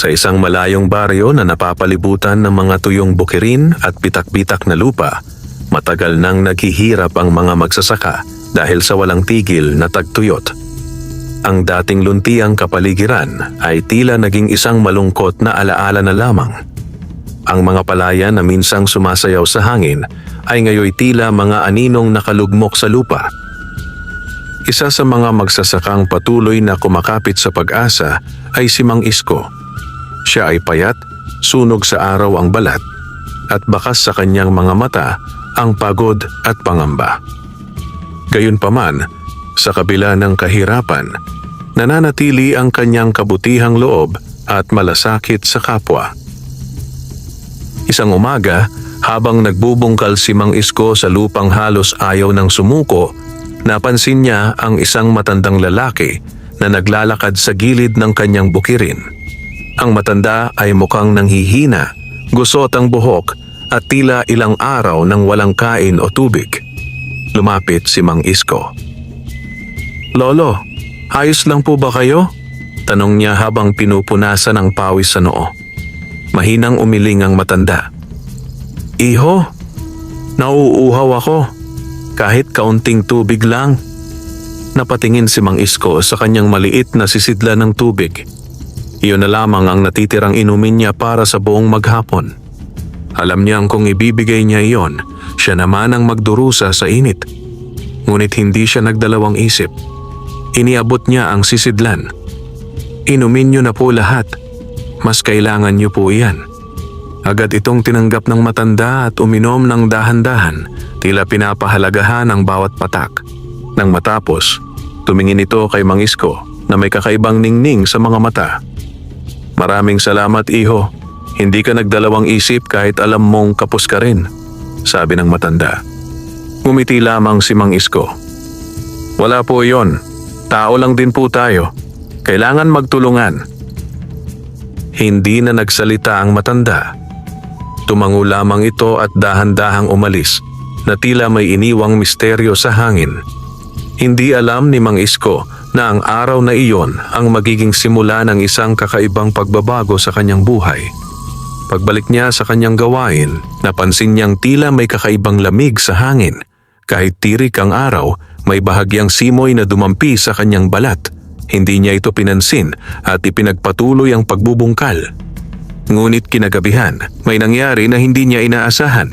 Sa isang malayong baryo na napapalibutan ng mga tuyong bukirin at bitak-bitak na lupa, matagal nang naghihirap ang mga magsasaka dahil sa walang tigil na tagtuyot. Ang dating luntiang kapaligiran ay tila naging isang malungkot na alaala na lamang. Ang mga palayan na minsang sumasayaw sa hangin ay ngayoy tila mga aninong nakalugmok sa lupa. Isa sa mga magsasakang patuloy na kumakapit sa pag-asa ay si Mang Isko. Siya ay payat, sunog sa araw ang balat, at bakas sa kanyang mga mata ang pagod at pangamba. Gayunpaman, sa kabila ng kahirapan, nananatili ang kanyang kabutihang loob at malasakit sa kapwa. Isang umaga, habang nagbubungkal si Mang Isko sa lupang halos ayaw ng sumuko, napansin niya ang isang matandang lalaki na naglalakad sa gilid ng kanyang bukirin. Ang matanda ay mukhang nanghihina, gusot ang buhok at tila ilang araw nang walang kain o tubig. Lumapit si Mang Isko. "Lolo, ayos lang po ba kayo?" Tanong niya habang pinupunasan ang pawis sa noo. Mahinang umiling ang matanda. "Iho, nauuhaw ako. Kahit kaunting tubig lang." Napatingin si Mang Isko sa kanyang maliit na sisidla ng tubig. Iyon na lamang ang natitirang inumin niya para sa buong maghapon. Alam niyang kung ibibigay niya iyon, siya naman ang magdurusa sa init. Ngunit hindi siya nagdalawang isip. Iniabot niya ang sisidlan. "Inumin niyo na po lahat. Mas kailangan niyo po iyan." Agad itong tinanggap ng matanda at uminom ng dahan-dahan, tila pinapahalagahan ang bawat patak. Nang matapos, tumingin ito kay Mang Isko na may kakaibang ningning sa mga mata. "Maraming salamat, iho. Hindi ka nagdalawang isip kahit alam mong kapos ka rin," sabi ng matanda. Ngumiti lamang si Mang Isko. "Wala po yon. Tao lang din po tayo. Kailangan magtulungan." Hindi na nagsalita ang matanda. Tumango lamang ito at dahan-dahang umalis na tila may iniwang misteryo sa hangin. Hindi alam ni Mang Isko na ang araw na iyon ang magiging simula ng isang kakaibang pagbabago sa kanyang buhay. Pagbalik niya sa kanyang gawain, napansin niyang tila may kakaibang lamig sa hangin. Kahit tirik ang araw, may bahagyang simoy na dumampi sa kanyang balat. Hindi niya ito pinansin at ipinagpatuloy ang pagbubungkal. Ngunit kinagabihan, may nangyari na hindi niya inaasahan.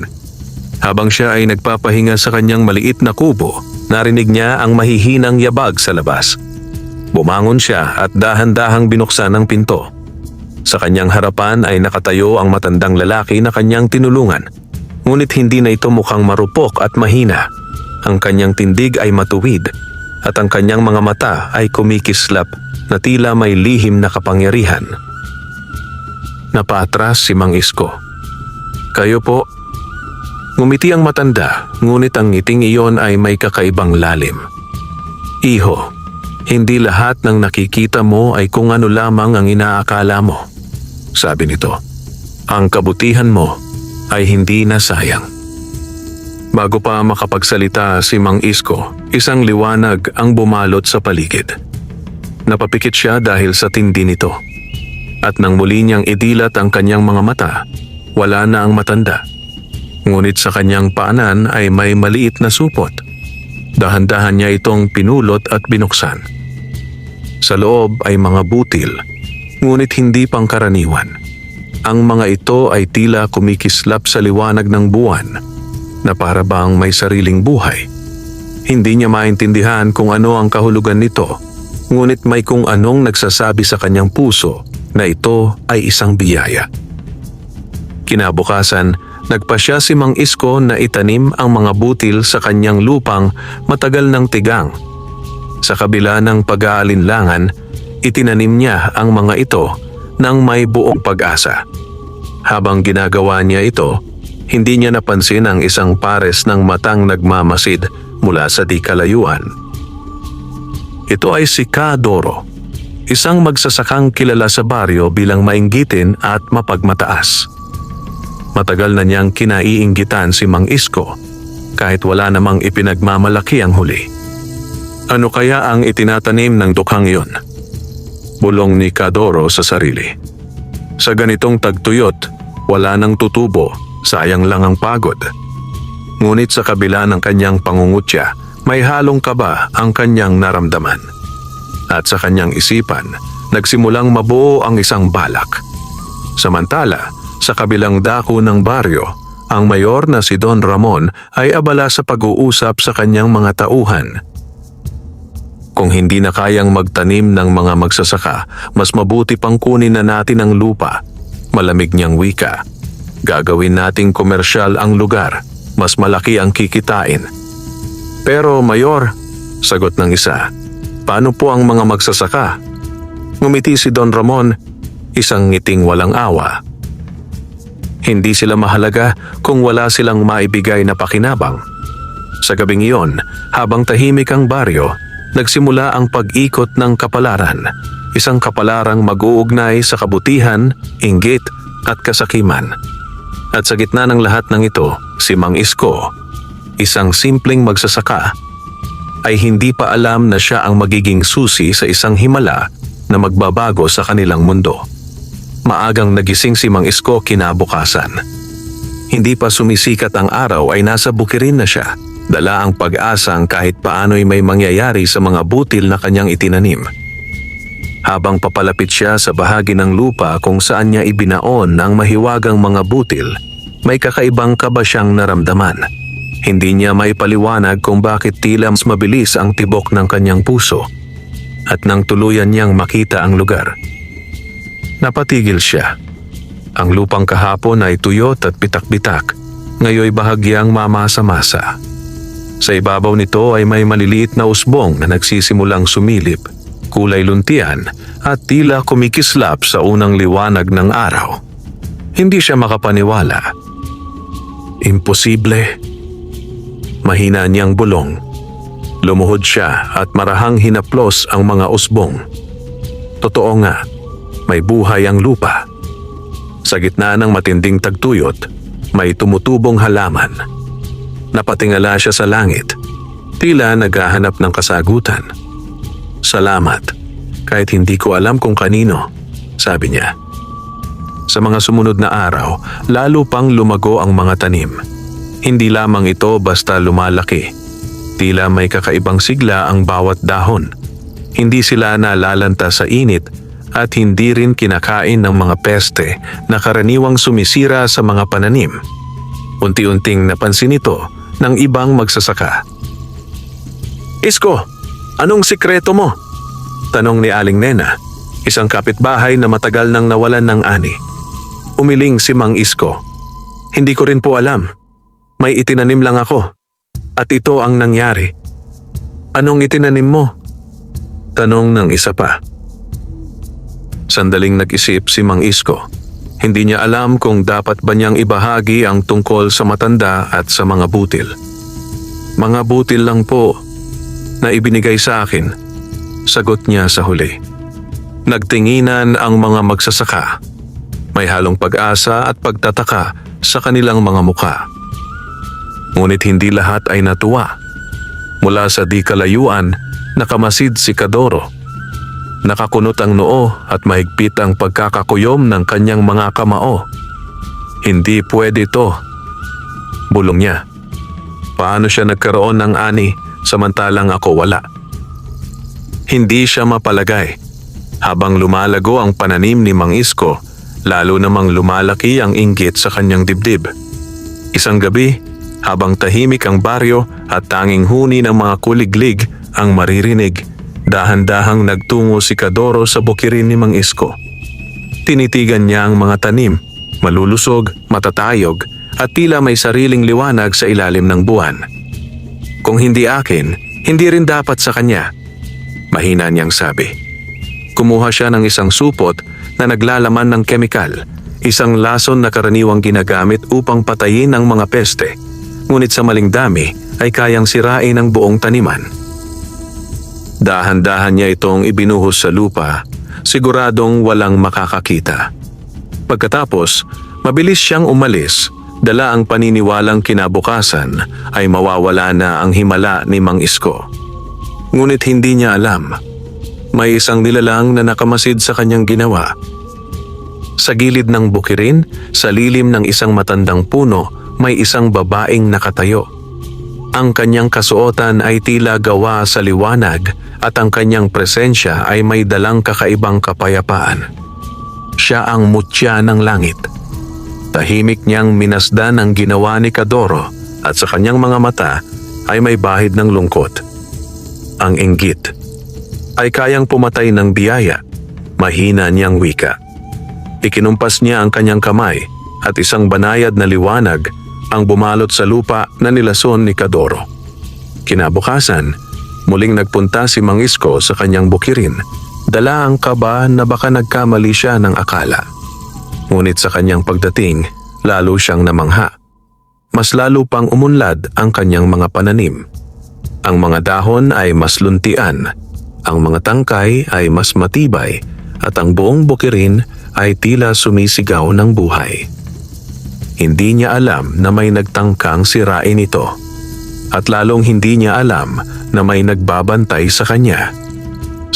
Habang siya ay nagpapahinga sa kanyang maliit na kubo, narinig niya ang mahihinang yabag sa labas. Bumangon siya at dahan-dahang binuksan ang pinto. Sa kanyang harapan ay nakatayo ang matandang lalaki na kanyang tinulungan. Ngunit hindi na ito mukhang marupok at mahina. Ang kanyang tindig ay matuwid at ang kanyang mga mata ay kumikislap na tila may lihim na kapangyarihan. Napaatras si Mang Isko. "Kayo po?" Ngumiti ang matanda, ngunit ang ngiting iyon ay may kakaibang lalim. "Iho, hindi lahat ng nakikita mo ay kung ano lamang ang inaakala mo," sabi nito. "Ang kabutihan mo ay hindi nasayang." Bago pa makapagsalita si Mang Isko, isang liwanag ang bumalot sa paligid. Napapikit siya dahil sa tindi nito. At nang muli niyang idilat ang kanyang mga mata, wala na ang matanda. Ngunit sa kanyang paanan ay may maliit na supot. Dahan-dahan niya itong pinulot at binuksan. Sa loob ay mga butil, ngunit hindi pangkaraniwan. Ang mga ito ay tila kumikislap sa liwanag ng buwan, na para bang may sariling buhay. Hindi niya maintindihan kung ano ang kahulugan nito, ngunit may kung anong nagsasabi sa kanyang puso na ito ay isang biyaya. Kinabukasan, nagpasya si Mang Isko na itanim ang mga butil sa kanyang lupang matagal ng tigang. Sa kabila ng pag-aalinlangan, itinanim niya ang mga ito nang may buong pag-asa. Habang ginagawa niya ito, hindi niya napansin ang isang pares ng matang nagmamasid mula sa di kalayuan. Ito ay si Kadoro, isang magsasakang kilala sa baryo bilang mainggitin at mapagmataas. Matagal na niyang kinaiinggitan si Mang Isko kahit wala namang ipinagmamalaki ang huli. "Ano kaya ang itinatanim ng tukhang iyon?" bulong ni Kadoro sa sarili. Sa ganitong tagtuyot, wala nang tutubo, sayang lang ang pagod. Ngunit sa kabila ng kanyang pangungutya, may halong kaba ang kanyang naramdaman. At sa kanyang isipan, nagsimulang mabuo ang isang balak. Samantala, sa kabilang dako ng baryo, ang mayor na si Don Ramon ay abala sa pag-uusap sa kanyang mga tauhan. Kung hindi na kayang magtanim ng mga magsasaka, mas mabuti pang kunin na natin ang lupa. Malamig niyang wika. Gagawin nating komersyal ang lugar. Mas malaki ang kikitain. Pero mayor, sagot ng isa, paano po ang mga magsasaka? Ngumiti si Don Ramon, isang ngiting walang awa. Hindi sila mahalaga kung wala silang maibigay na pakinabang. Sa gabing iyon, habang tahimik ang baryo, nagsimula ang pag-ikot ng kapalaran, isang kapalarang mag-uugnay sa kabutihan, inggit at kasakiman. At sa gitna ng lahat ng ito, si Mang Isko, isang simpleng magsasaka, ay hindi pa alam na siya ang magiging susi sa isang himala na magbabago sa kanilang mundo. Maagang nagising si Mang Isko kinabukasan. Hindi pa sumisikat ang araw ay nasa bukirin na siya. Dala ang pag-asang kahit paano'y may mangyayari sa mga butil na kanyang itinanim. Habang papalapit siya sa bahagi ng lupa kung saan niya ibinaon ang mahiwagang mga butil, may kakaibang kaba siyang naramdaman. Hindi niya maipaliwanag kung bakit tila mas mabilis ang tibok ng kanyang puso. At nang tuluyan niyang makita ang lugar, napatigil siya. Ang lupang kahapon ay tuyot at pitak-bitak, ngayoy bahagyang mamasa-masa. Sa ibabaw nito ay may maliliit na usbong na nagsisimulang sumilip, kulay luntian at tila kumikislap sa unang liwanag ng araw. Hindi siya makapaniwala. Imposible. Mahina niyang bulong. Lumuhod siya at marahang hinaplos ang mga usbong. Totoo nga, may buhay ang lupa. Sa gitna ng matinding tagtuyot, may tumutubong halaman. Napatingala siya sa langit, tila naghahanap ng kasagutan. Salamat, kahit hindi ko alam kung kanino, sabi niya. Sa mga sumunod na araw, lalo pang lumago ang mga tanim. Hindi lamang ito basta lumalaki. Tila may kakaibang sigla ang bawat dahon. Hindi sila nalalanta sa init at hindi rin kinakain ng mga peste na karaniwang sumisira sa mga pananim. Unti-unting napansin ito ng ibang magsasaka. Isko, anong sikreto mo? Tanong ni Aling Nena, isang kapitbahay na matagal nang nawalan ng ani. Umiling si Mang Isko. Hindi ko rin po alam. May itinanim lang ako. At ito ang nangyari. Anong itinanim mo? Tanong ng isa pa. Sandaling nag-isip si Mang Isko. Hindi niya alam kung dapat ba niyang ibahagi ang tungkol sa matanda at sa mga butil. Mga butil lang po na ibinigay sa akin, sagot niya sa huli. Nagtinginan ang mga magsasaka. May halong pag-asa at pagtataka sa kanilang mga mukha. Ngunit hindi lahat ay natuwa. Mula sa di kalayuan, nakamasid si Kadoro. Nakakunot ang noo at mahigpit ang pagkakakuyom ng kanyang mga kamao. Hindi pwede to, bulong niya. Paano siya nagkaroon ng ani samantalang ako wala? Hindi siya mapalagay. Habang lumalago ang pananim ni Mang Isko, lalo namang lumalaki ang inggit sa kanyang dibdib. Isang gabi, habang tahimik ang baryo at tanging huni ng mga kuliglig ang maririnig, dahan-dahang nagtungo si Kadoro sa bukirin ni Mang Isko. Tinitigan niya ang mga tanim, malulusog, matatayog, at tila may sariling liwanag sa ilalim ng buwan. Kung hindi akin, hindi rin dapat sa kanya, mahina niyang sabi. Kumuha siya ng isang supot na naglalaman ng kemikal, isang lason na karaniwang ginagamit upang patayin ang mga peste, ngunit sa maling dami ay kayang sirain ang buong taniman. Dahan-dahan niya itong ibinuhos sa lupa, siguradong walang makakakita. Pagkatapos, mabilis siyang umalis, dala ang paniniwalang kinabukasan ay mawawala na ang himala ni Mang Isko. Ngunit hindi niya alam, may isang nilalang na nakamasid sa kanyang ginawa. Sa gilid ng bukirin, sa lilim ng isang matandang puno, may isang babaeng nakatayo. Ang kanyang kasuotan ay tila gawa sa liwanag at ang kanyang presensya ay may dalang kakaibang kapayapaan. Siya ang mutya ng langit. Tahimik niyang minasdan ang ginawa ni Kadoro at sa kanyang mga mata ay may bahid ng lungkot. Ang inggit ay kayang pumatay ng biyaya, mahina niyang wika. Ikinumpas niya ang kanyang kamay at isang banayad na liwanag ang bumalot sa lupa na nilason ni Kadoro. Kinabukasan, muling nagpunta si Mang Isko sa kanyang bukirin. Dala ang kaba na baka nagkamali siya ng akala. Ngunit sa kanyang pagdating, lalo siyang namangha. Mas lalo pang umunlad ang kanyang mga pananim. Ang mga dahon ay mas luntian, ang mga tangkay ay mas matibay, at ang buong bukirin ay tila sumisigaw ng buhay. Hindi niya alam na may nagtangkang sirain ito, at lalong hindi niya alam na may nagbabantay sa kanya.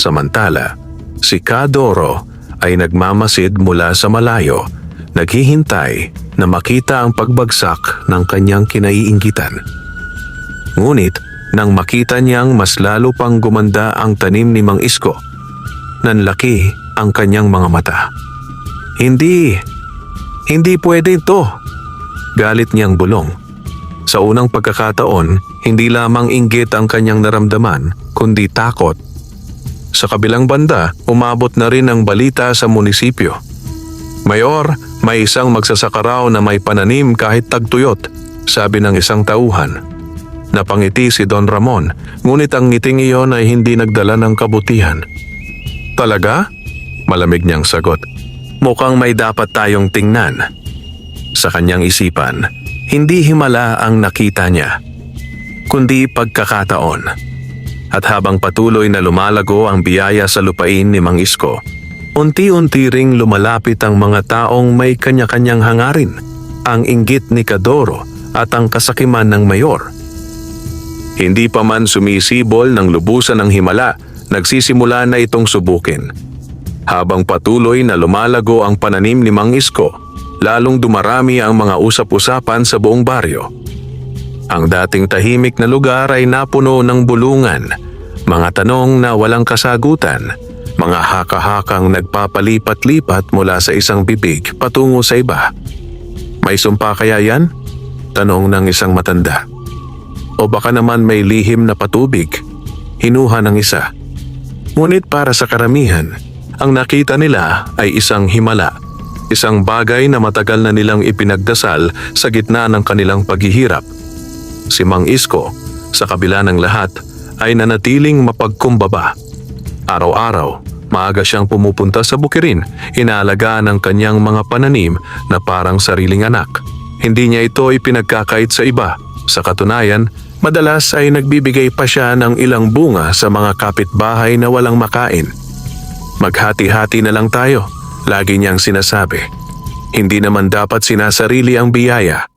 Samantala, si Kadoro ay nagmamasid mula sa malayo, naghihintay na makita ang pagbagsak ng kanyang kinaiinggitan. Ngunit nang makita niyang mas lalo pang gumanda ang tanim ni Mang Isko, nanlaki ang kanyang mga mata. Hindi pwede ito, galit niyang bulong. Sa unang pagkakataon, hindi lamang inggit ang kanyang naramdaman, kundi takot. Sa kabilang banda, umabot na rin ang balita sa munisipyo. Mayor, may isang magsasaka raw na may pananim kahit tagtuyot, sabi ng isang tauhan. Napangiti si Don Ramon, ngunit ang ngiting iyon ay hindi nagdala ng kabutihan. Talaga? Malamig niyang sagot. Mukhang may dapat tayong tingnan. Sa kanyang isipan, hindi himala ang nakita niya, kundi pagkakataon. At habang patuloy na lumalago ang biyaya sa lupain ni Mang Isko, unti-unti ring lumalapit ang mga taong may kanya-kanyang hangarin, ang inggit ni Kadoro at ang kasakiman ng mayor. Hindi pa man sumisibol ng lubusan ng himala, nagsisimula na itong subukin. Habang patuloy na lumalago ang pananim ni Mang Isko, lalong dumarami ang mga usap-usapan sa buong baryo. Ang dating tahimik na lugar ay napuno ng bulungan, mga tanong na walang kasagutan, mga haka-hakang nagpapalipat-lipat mula sa isang bibig patungo sa iba. May sumpa kaya yan? Tanong ng isang matanda. O baka naman may lihim na patubig? Hinuha ng isa. Ngunit para sa karamihan, ang nakita nila ay isang himala, isang bagay na matagal na nilang ipinagdasal sa gitna ng kanilang paghihirap. Si Mang Isko, sa kabila ng lahat, ay nanatiling mapagkumbaba. Araw-araw, maaga siyang pumupunta sa bukirin, inaalagaan ang kanyang mga pananim na parang sariling anak. Hindi niya ito ipinagkakait sa iba. Sa katunayan, madalas ay nagbibigay pa siya ng ilang bunga sa mga kapitbahay na walang makain. Maghati-hati na lang tayo, lagi niyang sinasabi. Hindi naman dapat sinasarili ang biyaya.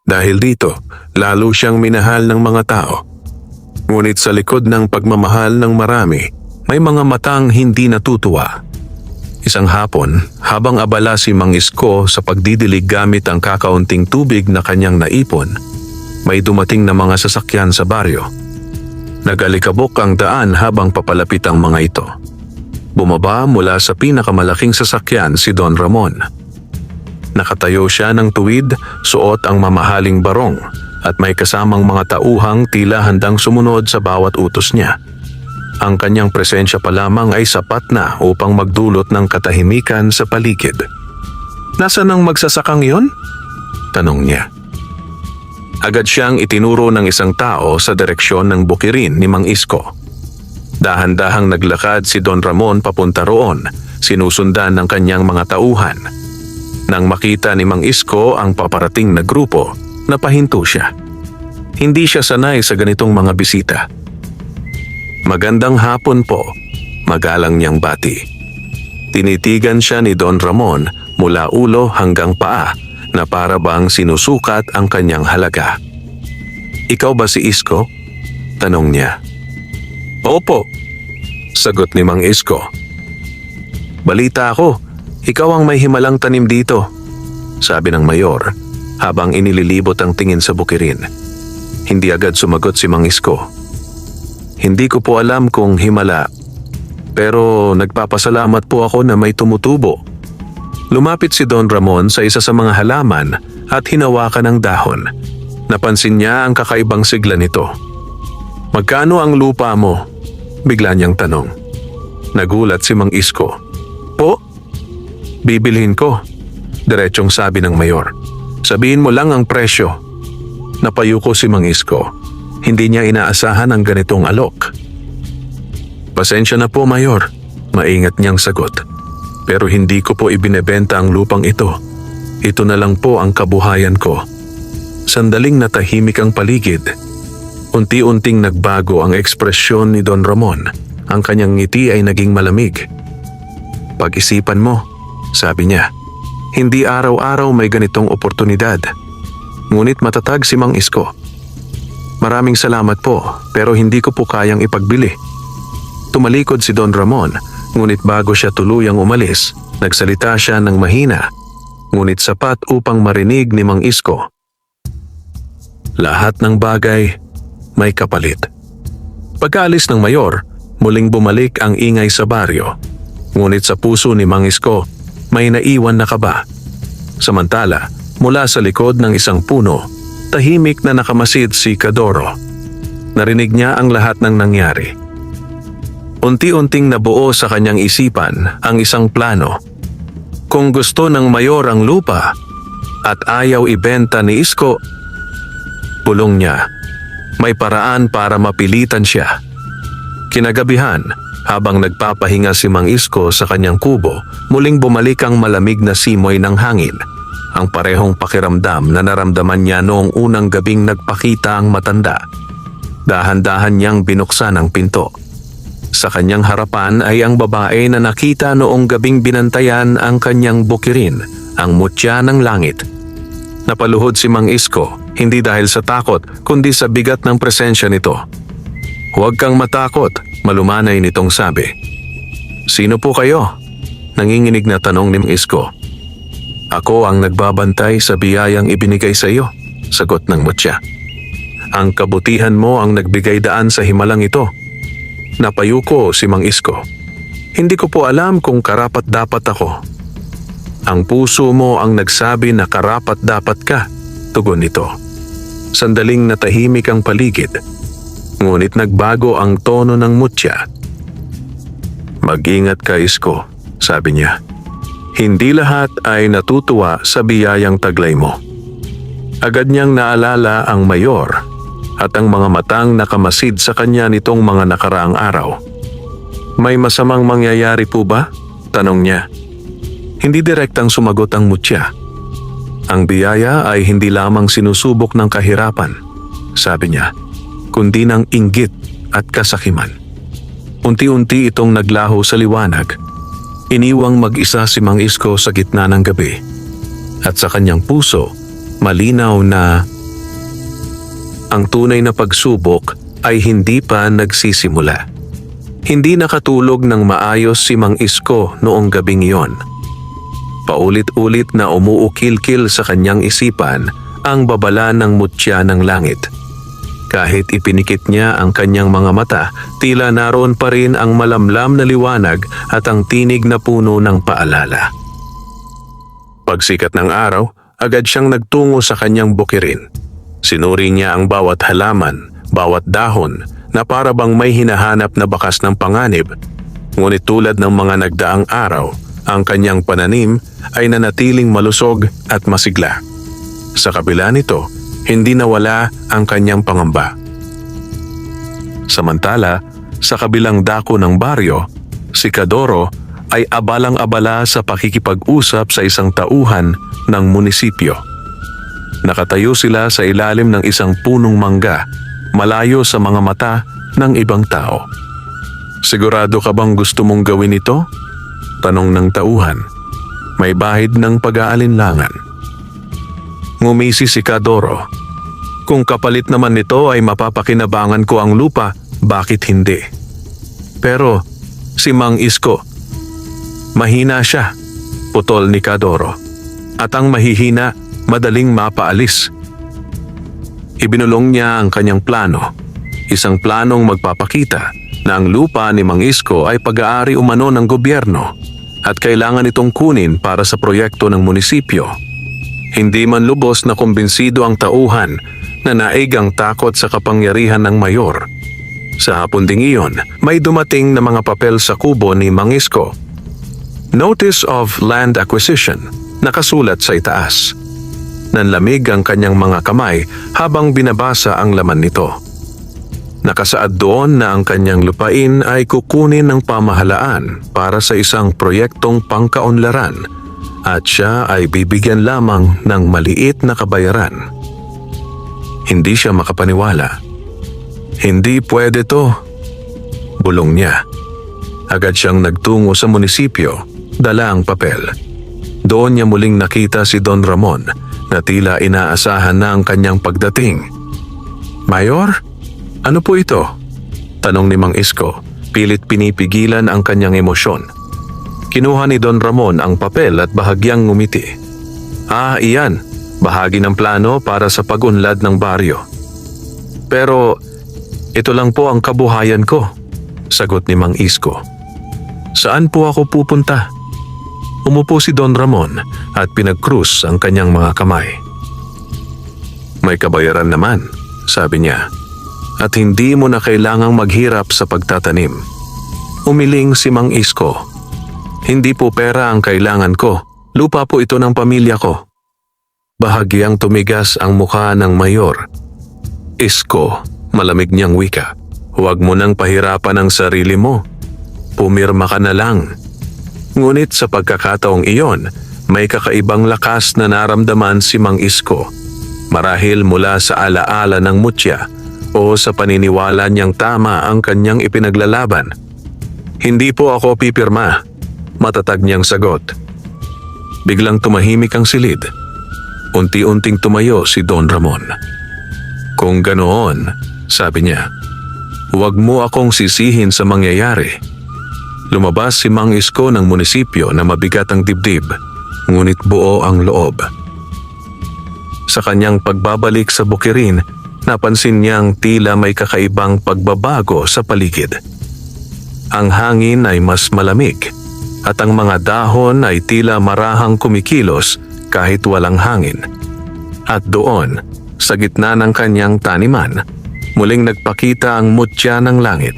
Dahil dito, lalo siyang minahal ng mga tao. Ngunit sa likod ng pagmamahal ng marami, may mga matang hindi natutuwa. Isang hapon, habang abala si Mang Isko sa pagdidilig gamit ang kakaunting tubig na kanyang naipon, may dumating na mga sasakyan sa baryo. Nagalikabok ang daan habang papalapit ang mga ito. Bumaba mula sa pinakamalaking sasakyan si Don Ramon. Nakatayo siya ng tuwid, suot ang mamahaling barong at may kasamang mga tauhang tila handang sumunod sa bawat utos niya. Ang kanyang presensya pa lamang ay sapat na upang magdulot ng katahimikan sa paligid. "Nasaan ang magsasakang yon?" tanong niya. Agad siyang itinuro ng isang tao sa direksyon ng bukirin ni Mang Isko. Dahan-dahang naglakad si Don Ramon papunta roon, sinusundan ng kanyang mga tauhan. Nang makita ni Mang Isko ang paparating na grupo, napahinto siya. Hindi siya sanay sa ganitong mga bisita. "Magandang hapon po," magalang niyang bati. Tinitigan siya ni Don Ramon mula ulo hanggang paa na para bang sinusukat ang kanyang halaga. "Ikaw ba si Isko?" tanong niya. "Opo," sagot ni Mang Isko. "Balita ako, Ikaw ang may himalang tanim dito, sabi ng mayor habang inililibot ang tingin sa bukirin. Hindi agad sumagot si Mang Isko. Hindi ko po alam kung himala, pero nagpapasalamat po ako na may tumutubo. Lumapit si Don Ramon sa isa sa mga halaman at hinawakan ang dahon. Napansin niya ang kakaibang sigla nito. Magkano ang lupa mo? Bigla niyang tanong. Nagulat si Mang Isko. Po? Bibilhin ko, diretsong sabi ng mayor. Sabihin mo lang ang presyo. Napayuko si Mang Isko. Hindi niya inaasahan ang ganitong alok. Pasensya na po, Mayor. Maingat niyang sagot. Pero hindi ko po ibinebenta ang lupang ito. Ito na lang po ang kabuhayan ko. Sandaling natahimik ang paligid. Unti-unting nagbago ang ekspresyon ni Don Ramon. Ang kanyang ngiti ay naging malamig. Pag-isipan mo, sabi niya. Hindi araw-araw may ganitong oportunidad. Ngunit matatag si Mang Isko. Maraming salamat po, pero hindi ko po kayang ipagbili. Tumalikod si Don Ramon, ngunit bago siya tuluyang umalis, nagsalita siya ng mahina, ngunit sapat upang marinig ni Mang Isko. Lahat ng bagay may kapalit. Pagkaalis ng mayor, muling bumalik ang ingay sa baryo. Ngunit sa puso ni Mang Isko, may naiwan na kaba. Samantala, mula sa likod ng isang puno, tahimik na nakamasid si Kadoro. Narinig niya ang lahat ng nangyari. Unti-unting nabuo sa kanyang isipan ang isang plano. Kung gusto ng mayor ang lupa at ayaw ibenta ni Isko, pulong niya. May paraan para mapilitan siya. Kinagabihan, habang nagpapahinga si Mang Isko sa kanyang kubo, muling bumalik ang malamig na simoy ng hangin. Ang parehong pakiramdam na naramdaman niya noong unang gabing nagpakita ang matanda. Dahan-dahan niyang binuksan ang pinto. Sa kanyang harapan ay ang babae na nakita noong gabing binantayan ang kanyang bukirin, ang mutya ng langit. Napaluhod si Mang Isko, hindi dahil sa takot, kundi sa bigat ng presensya nito. Huwag kang matakot, malumanay nitong sabi. Sino po kayo? Nanginginig na tanong ni Mang Isko. Ako ang nagbabantay sa biyayang ibinigay sa iyo, sagot ng mutya. Ang kabutihan mo ang nagbigay daan sa himalang ito. Napayuko si Mang Isko. Hindi ko po alam kung karapat-dapat ako. Ang puso mo ang nagsabi na karapat-dapat ka, tugon nito. Sandaling natahimik ang paligid. Ngunit nagbago ang tono ng mutya. Mag-ingat ka, Isko, sabi niya. Hindi lahat ay natutuwa sa biyayang taglay mo. Agad niyang naalala ang mayor at ang mga matang nakamasid sa kanya nitong mga nakaraang araw. May masamang mangyayari po ba? Tanong niya. Hindi direktang sumagot ang mutya. Ang biyaya ay hindi lamang sinusubok ng kahirapan, sabi niya, kundi ng inggit at kasakiman. Unti-unti itong naglaho sa liwanag. Iniwang mag-isa si Mang Isko sa gitna ng gabi. At sa kanyang puso, malinaw na ang tunay na pagsubok ay hindi pa nagsisimula. Hindi nakatulog ng maayos si Mang Isko noong gabing iyon. Paulit-ulit na umuukil-kil sa kanyang isipan ang babala ng mutya ng langit. Kahit ipinikit niya ang kanyang mga mata, tila naroon pa rin ang malamlam na liwanag at ang tinig na puno ng paalala. Pagsikat ng araw, agad siyang nagtungo sa kanyang bukirin. Sinuri niya ang bawat halaman, bawat dahon, na para bang may hinahanap na bakas ng panganib. Ngunit tulad ng mga nagdaang araw, ang kanyang pananim ay nanatiling malusog at masigla. Sa kabila nito, hindi nawala ang kanyang pangamba. Samantala, sa kabilang dako ng baryo, si Kadoro ay abalang-abala sa pakikipag-usap sa isang tauhan ng munisipyo. Nakatayo sila sa ilalim ng isang punong mangga, malayo sa mga mata ng ibang tao. Sigurado ka bang gusto mong gawin ito? Tanong ng tauhan. May bahid ng pag-aalinlangan. Ngumisi si Kadoro. Kung kapalit naman nito ay mapapakinabangan ko ang lupa, bakit hindi? Pero si Mang Isko, mahina siya. putol ni Kadoro. At ang mahihina, madaling mapaalis. Ibinulong niya ang kanyang plano. Isang planong magpapakita na ang lupa ni Mang Isko ay pag-aari umano ng gobyerno at kailangan itong kunin para sa proyekto ng munisipyo. Hindi man lubos na kumbinsido ang tauhan na naig ang takot sa kapangyarihan ng mayor. Sa hapon ding iyon, may dumating na mga papel sa kubo ni Mang Isko. Notice of Land Acquisition, nakasulat sa itaas. Nanlamig ang kanyang mga kamay habang binabasa ang laman nito. Nakasaad doon na ang kanyang lupain ay kukunin ng pamahalaan para sa isang proyektong pangkaunlaran at siya ay bibigyan lamang ng maliit na kabayaran. Hindi siya makapaniwala. Hindi pwede to, bulong niya. Agad siyang nagtungo sa munisipyo, dala ang papel. Doon niya muling nakita si Don Ramon na tila inaasahan na ang kanyang pagdating. Mayor? Ano po ito? Tanong ni Mang Isko, pilit pinipigilan ang kanyang emosyon. Kinuha ni Don Ramon ang papel at bahagyang ngumiti. Iyan, bahagi ng plano para sa pag-unlad ng baryo. Pero ito lang po ang kabuhayan ko, sagot ni Mang Isko. Saan po ako pupunta? Umupo si Don Ramon at pinag-krus ang kanyang mga kamay. May kabayaran naman, sabi niya. At hindi mo na kailangang maghirap sa pagtatanim. Umiling si Mang Isko. Hindi po pera ang kailangan ko. Lupa po ito ng pamilya ko. Bahagyang tumigas ang mukha ng mayor. Isko, malamig niyang wika. Huwag mo nang pahirapan ang sarili mo. Pumirma ka na lang. Ngunit sa pagkakataong iyon, may kakaibang lakas na naramdaman si Mang Isko. Marahil mula sa alaala ng mutya o sa paniniwala niyang tama ang kanyang ipinaglalaban. Hindi po ako pipirma, matatag niyang sagot. Biglang tumahimik ang silid. Unti-unting tumayo si Don Ramon. Kung ganoon, sabi niya, huwag mo akong sisihin sa mangyayari. Lumabas si Mang Isko ng munisipyo na mabigat ang dibdib, ngunit buo ang loob. Sa kanyang pagbabalik sa bukirin, napansin niyang tila may kakaibang pagbabago sa paligid. Ang hangin ay mas malamig at ang mga dahon ay tila marahang kumikilos kahit walang hangin. At doon, sa gitna ng kanyang taniman, muling nagpakita ang mutya ng langit.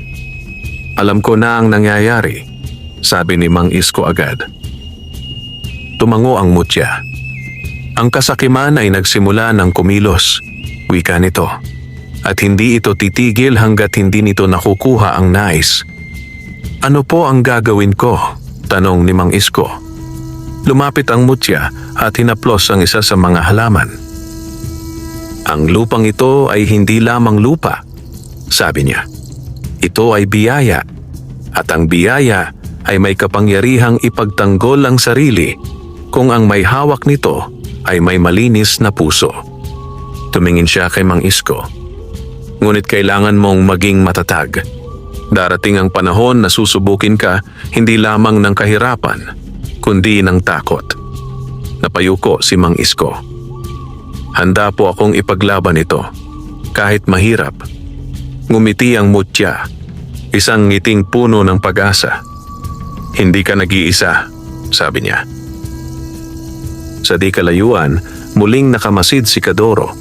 Alam ko na ang nangyayari, sabi ni Mang Isko agad. Tumango ang mutya. Ang kasakiman ay nagsimula ng kumilos, wika nito. At hindi ito titigil hanggat hindi nito nakukuha ang nais. Ano po ang gagawin ko? Tanong ni Mang Isko. Lumapit ang mutya at hinaplos ang isa sa mga halaman. Ang lupang ito ay hindi lamang lupa, sabi niya. Ito ay biyaya, at ang biyaya ay may kapangyarihang ipagtanggol ang sarili kung ang may hawak nito ay may malinis na puso. Tumingin siya kay Mang Isko. Ngunit kailangan mong maging matatag. Darating ang panahon na susubukin ka hindi lamang ng kahirapan, kundi ng takot. Napayuko si Mang Isko. Handa po akong ipaglaban ito, kahit mahirap. Ngumiti ang mutya, isang ngiting puno ng pag-asa. Hindi ka nag-iisa, sabi niya. Sa di kalayuan, muling nakamasid si Kadoro.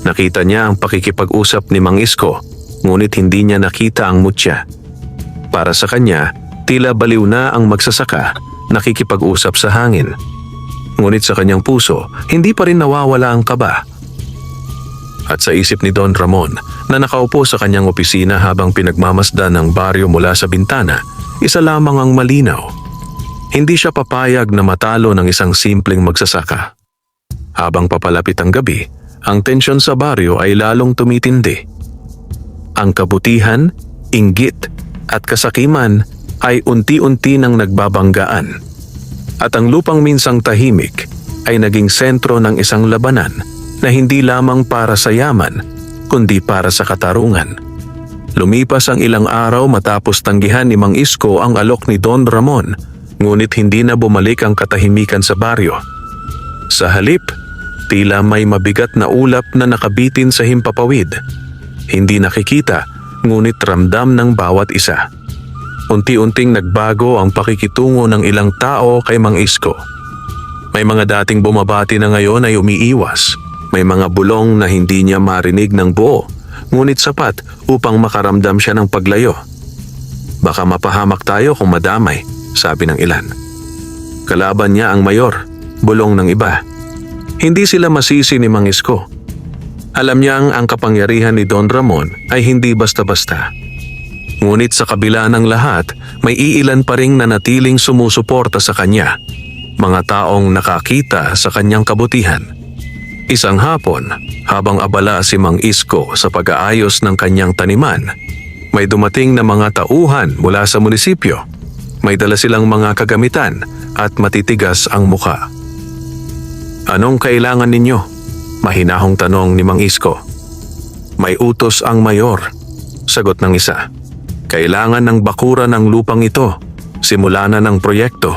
Nakita niya ang pakikipag-usap ni Mang Isko, ngunit hindi niya nakita ang mutya. Para sa kanya, tila baliw na ang magsasaka, nakikipag-usap sa hangin. Ngunit sa kanyang puso, hindi pa rin nawawala ang kaba. At sa isip ni Don Ramon, na nakaupo sa kanyang opisina habang pinagmamasdan ng baryo mula sa bintana, isa lamang ang malinaw. Hindi siya papayag na matalo ng isang simpleng magsasaka. Habang papalapit ang gabi, ang tensyon sa baryo ay lalong tumitindi. Ang kabutihan, inggit at kasakiman ay unti-unti nang nagbabanggaan. At ang lupang minsang tahimik ay naging sentro ng isang labanan na hindi lamang para sa yaman, kundi para sa katarungan. Lumipas ang ilang araw matapos tanggihan ni Mang Isko ang alok ni Don Ramon, ngunit hindi na bumalik ang katahimikan sa baryo. Sa halip, tila may mabigat na ulap na nakabitin sa himpapawid. Hindi nakikita, ngunit ramdam ng bawat isa. Unti-unting nagbago ang pakikitungo ng ilang tao kay Mang Isko. May mga dating bumabati na ngayon ay umiiwas. May mga bulong na hindi niya marinig ng buo, ngunit sapat upang makaramdam siya ng paglayo. Baka mapahamak tayo kung madamay, sabi ng ilan. Kalaban niya ang mayor, bulong ng iba. Hindi sila masisi ni Mang Isko. Alam niyang ang kapangyarihan ni Don Ramon ay hindi basta-basta. Ngunit sa kabila ng lahat, may iilan pa ring nanatiling sumusuporta sa kanya. Mga taong nakakita sa kanyang kabutihan. Isang hapon, habang abala si Mang Isko sa pag-aayos ng kanyang taniman, may dumating na mga tauhan mula sa munisipyo. May dala silang mga kagamitan at matitigas ang muka. Anong kailangan ninyo? Mahinahong tanong ni Mang Isko. May utos ang mayor, sagot ng isa. Kailangan ng bakura ng lupang ito, simula na ng proyekto.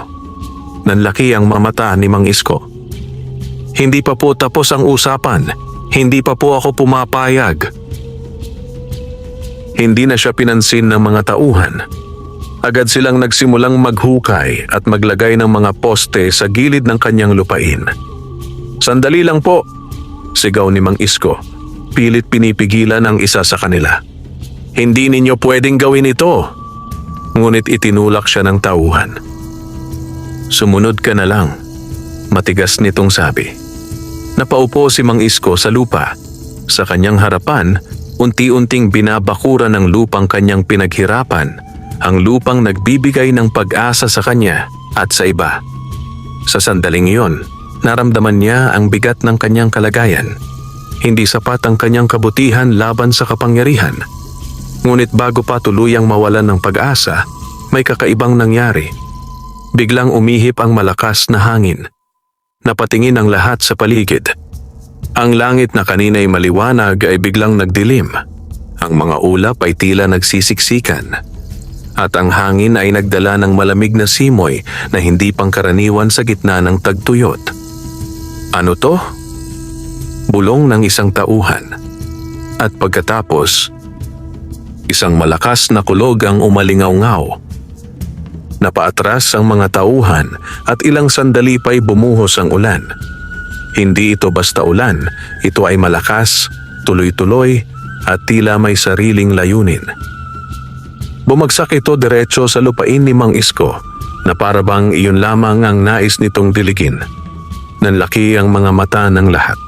Nanlaki ang mata ni Mang Isko. Hindi pa po tapos ang usapan, hindi pa po ako pumapayag. Hindi na siya pinansin ng mga tauhan. Agad silang nagsimulang maghukay at maglagay ng mga poste sa gilid ng kanyang lupain. Sandali lang po, sigaw ni Mang Isko. Pilit pinipigilan ang isa sa kanila. Hindi ninyo pwedeng gawin ito. Ngunit itinulak siya ng tauhan. Sumunod ka na lang, matigas nitong sabi. Napaupo si Mang Isko sa lupa. Sa kanyang harapan, unti-unting binabakura ng lupang kanyang pinaghirapan, ang lupang nagbibigay ng pag-asa sa kanya at sa iba. Sa sandaling iyon, naramdaman niya ang bigat ng kanyang kalagayan. Hindi sapat ang kanyang kabutihan laban sa kapangyarihan. Ngunit bago pa tuluyang mawalan ng pag-asa, may kakaibang nangyari. Biglang umihip ang malakas na hangin. Napatingin ang lahat sa paligid. Ang langit na kanina'y maliwanag ay biglang nagdilim. Ang mga ulap ay tila nagsisiksikan. At ang hangin ay nagdala ng malamig na simoy na hindi pangkaraniwan sa gitna ng tagtuyot. Ano to? Bulong ng isang tauhan. At pagkatapos, isang malakas na kulog ang umalingaw-ngaw. Napaatras ang mga tauhan at ilang sandali pa'y bumuhos ang ulan. Hindi ito basta ulan, ito ay malakas, tuloy-tuloy at tila may sariling layunin. Bumagsak ito diretso sa lupain ni Mang Isko na parabang iyon lamang ang nais nitong diligin. Nanlaki ang mga mata ng lahat.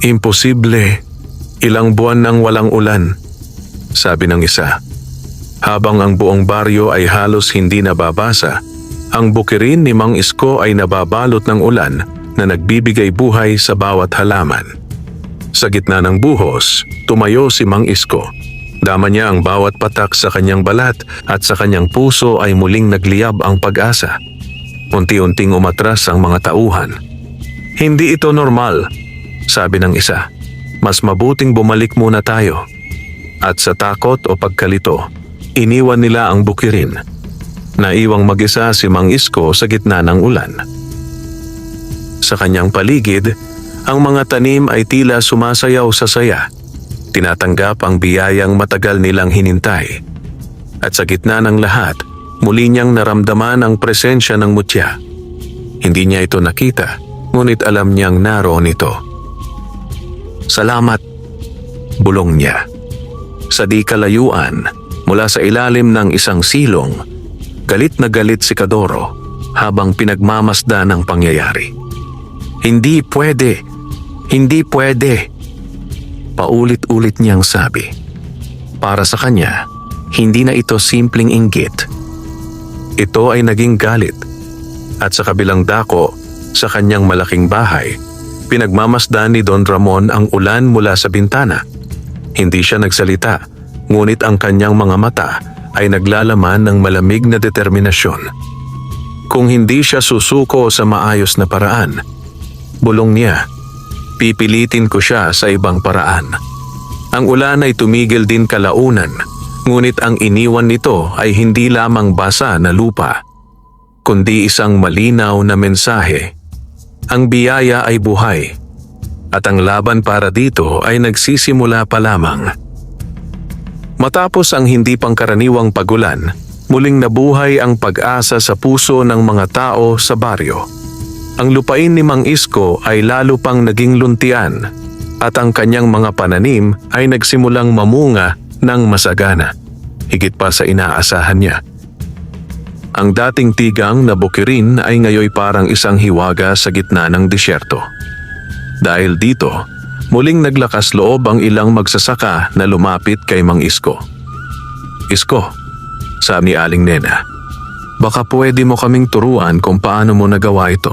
Imposible, ilang buwan nang walang ulan, sabi ng isa. Habang ang buong baryo ay halos hindi nababasa, ang bukirin ni Mang Isko ay nababalot ng ulan na nagbibigay buhay sa bawat halaman. Sa gitna ng buhos, tumayo si Mang Isko. Dama niya ang bawat patak sa kanyang balat at sa kanyang puso ay muling nagliyab ang pag-asa. Unti-unting umatras ang mga tauhan. Hindi ito normal, sabi ng isa. Mas mabuting bumalik muna tayo. At sa takot o pagkalito, iniwan nila ang bukirin. Naiwang mag-isa si Mang Isko sa gitna ng ulan. Sa kanyang paligid, ang mga tanim ay tila sumasayaw sa saya. Tinatanggap ang biyayang matagal nilang hinintay. At sa gitna ng lahat, muli niyang naramdaman ang presensya ng mutya. Hindi niya ito nakita, ngunit alam niyang naroon ito. Salamat, bulong niya. Sa di kalayuan, mula sa ilalim ng isang silong, galit na galit si Kadoro habang pinagmamasdan ang pangyayari. Hindi pwede, hindi pwede. Paulit-ulit niyang sabi. Para sa kanya, hindi na ito simpleng inggit. Ito ay naging galit. At sa kabilang dako, sa kanyang malaking bahay, pinagmamasdan ni Don Ramon ang ulan mula sa bintana. Hindi siya nagsalita, ngunit ang kanyang mga mata ay naglalaman ng malamig na determinasyon. Kung hindi siya susuko sa maayos na paraan, bulong niya, pipilitin ko siya sa ibang paraan. Ang ulan ay tumigil din kalaunan, ngunit ang iniwan nito ay hindi lamang basa na lupa. kundi isang malinaw na mensahe. Ang biyaya ay buhay, at ang laban para dito ay nagsisimula pa lamang. Matapos ang hindi pangkaraniwang pagulan, muling nabuhay ang pag-asa sa puso ng mga tao sa baryo. Ang lupain ni Mang Isko ay lalo pang naging luntian, at ang kanyang mga pananim ay nagsimulang mamunga ng masagana, higit pa sa inaasahan niya. Ang dating tigang na bukirin ay ngayoy parang isang hiwaga sa gitna ng disyerto. Dahil dito, muling naglakas loob ang ilang magsasaka na lumapit kay Mang Isko. "Isko," sabi ni Aling Nena, "baka pwede mo kaming turuan kung paano mo nagawa ito.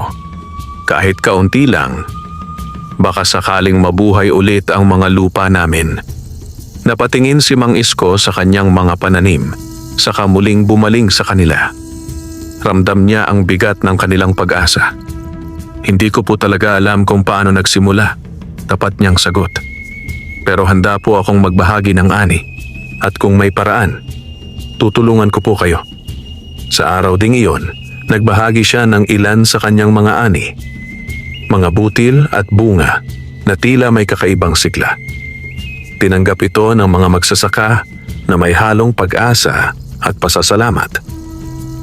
Kahit kaunti lang, baka sakaling mabuhay ulit ang mga lupa namin." Napatingin si Mang Isko sa kanyang mga pananim, saka muling bumaling sa kanila. Ramdam niya ang bigat ng kanilang pag-asa. "Hindi ko po talaga alam kung paano nagsimula," tapat niyang sagot. "Pero handa po akong magbahagi ng ani, at kung may paraan, tutulungan ko po kayo." Sa araw ding iyon, nagbahagi siya ng ilan sa kanyang mga ani, mga butil at bunga na tila may kakaibang sigla. Tinanggap ito ng mga magsasaka na may halong pag-asa at pasasalamat.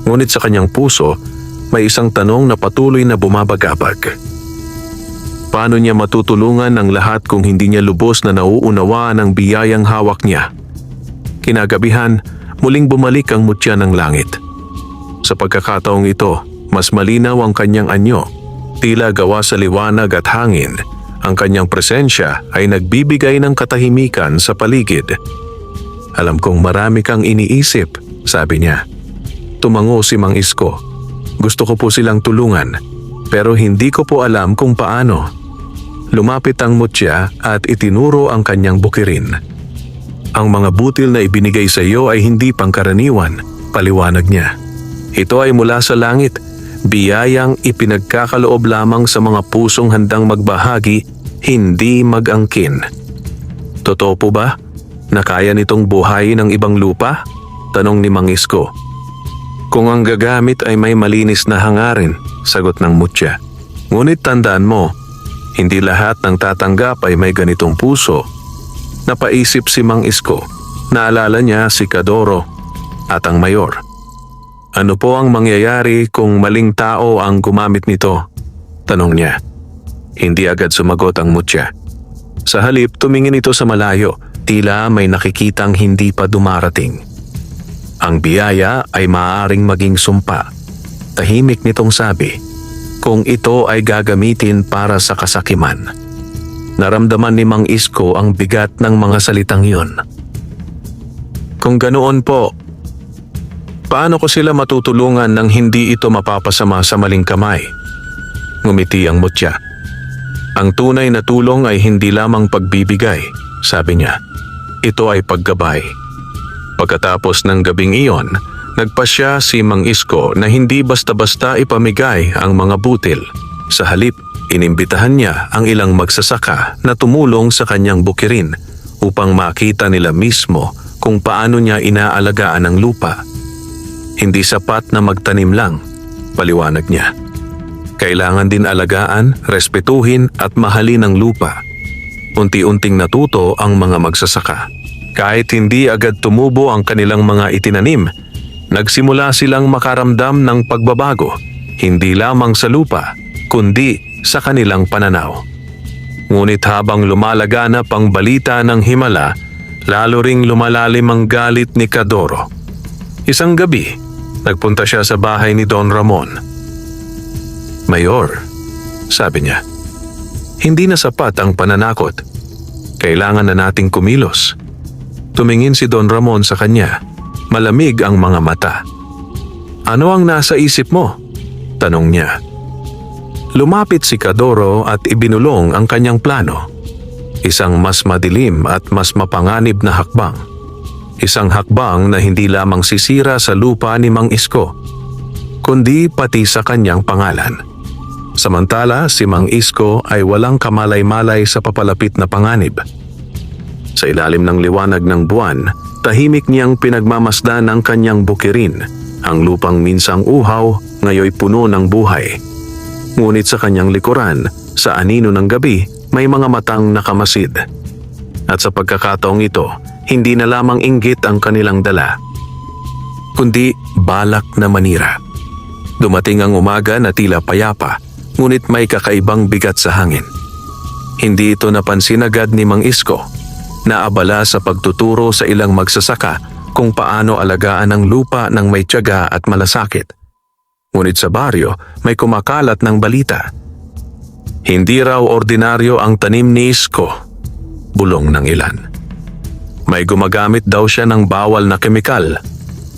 Ngunit sa kanyang puso, may isang tanong na patuloy na bumabagabag. Paano niya matutulungan ang lahat kung hindi niya lubos na nauunawaan ang biyayang hawak niya? Kinagabihan, muling bumalik ang mutya ng langit. Sa pagkakataong ito, mas malinaw ang kanyang anyo. Tila gawa sa liwanag at hangin, ang kanyang presensya ay nagbibigay ng katahimikan sa paligid. "Alam kong marami kang iniisip," sabi niya. Tumango si Mang Isko. "Gusto ko po silang tulungan, pero hindi ko po alam kung paano." Lumapit ang mutya at itinuro ang kanyang bukirin. "Ang mga butil na ibinigay sa iyo ay hindi pangkaraniwan," paliwanag niya. "Ito ay mula sa langit, biyayang ipinagkakaloob lamang sa mga pusong handang magbahagi, hindi mag-angkin." "Totoo po ba na kaya nitong buhayin ng ibang lupa?" tanong ni Mang Isko. "Kung ang gagamit ay may malinis na hangarin," sagot ng mutya. "Ngunit tandaan mo, hindi lahat ng tatanggap ay may ganitong puso." Napaisip si Mang Isko. Naalala niya si Kadoro at ang mayor. "Ano po ang mangyayari kung maling tao ang gumamit nito?" tanong niya. Hindi agad sumagot ang mutya. Sa halip, tumingin ito sa malayo, tila may nakikitang hindi pa dumarating. Ang biyaya ay maaaring maging sumpa. Tahimik nitong sabi, kung ito ay gagamitin para sa kasakiman. Naramdaman ni Mang Isko ang bigat ng mga salitang yun. "Kung ganoon po, paano ko sila matutulungan nang hindi ito mapapasama sa maling kamay?" Ngumiti ang mutya. "Ang tunay na tulong ay hindi lamang pagbibigay," sabi niya. "Ito ay paggabay." Pagkatapos ng gabing iyon, nagpasya si Mang Isko na hindi basta-basta ipamigay ang mga butil. Sa halip, inimbitahan niya ang ilang magsasaka na tumulong sa kanyang bukirin upang makita nila mismo kung paano niya inaalagaan ang lupa. Hindi sapat na magtanim lang, paliwanag niya. Kailangan din alagaan, respetuhin at mahalin ang lupa. Unti-unting natuto ang mga magsasaka. Kahit hindi agad tumubo ang kanilang mga itinanim, nagsimula silang makaramdam ng pagbabago, hindi lamang sa lupa, kundi sa kanilang pananaw. Ngunit habang lumalaganap ang balita ng himala, lalo ring lumalalim ang galit ni Kadoro. Isang gabi, nagpunta siya sa bahay ni Don Ramon. "Mayor," sabi niya, "hindi na sapat ang pananakot. Kailangan na nating kumilos." Tumingin si Don Ramon sa kanya. Malamig ang mga mata. "Ano ang nasa isip mo?" tanong niya. Lumapit si Kadoro at ibinulong ang kanyang plano. Isang mas madilim at mas mapanganib na hakbang. Isang hakbang na hindi lamang sisira sa lupa ni Mang Isko, kundi pati sa kanyang pangalan. Samantala, si Mang Isko ay walang kamalay-malay sa papalapit na panganib. Sa ilalim ng liwanag ng buwan, tahimik niyang pinagmamasdan ng kanyang bukirin, ang lupang minsang uhaw ngayoy puno ng buhay. Ngunit sa kanyang likuran, sa anino ng gabi, may mga matang nakamasid. At sa pagkakataong ito, hindi na lamang inggit ang kanilang dala, kundi balak na manira. Dumating ang umaga na tila payapa, ngunit may kakaibang bigat sa hangin. Hindi ito napansin agad ni Mang Isko, na abala sa pagtuturo sa ilang magsasaka kung paano alagaan ang lupa ng may tiyaga at malasakit. Ngunit sa baryo, may kumakalat ng balita. Hindi raw ordinaryo ang tanim ni Isko, bulong ng ilan. May gumagamit daw siya ng bawal na kemikal,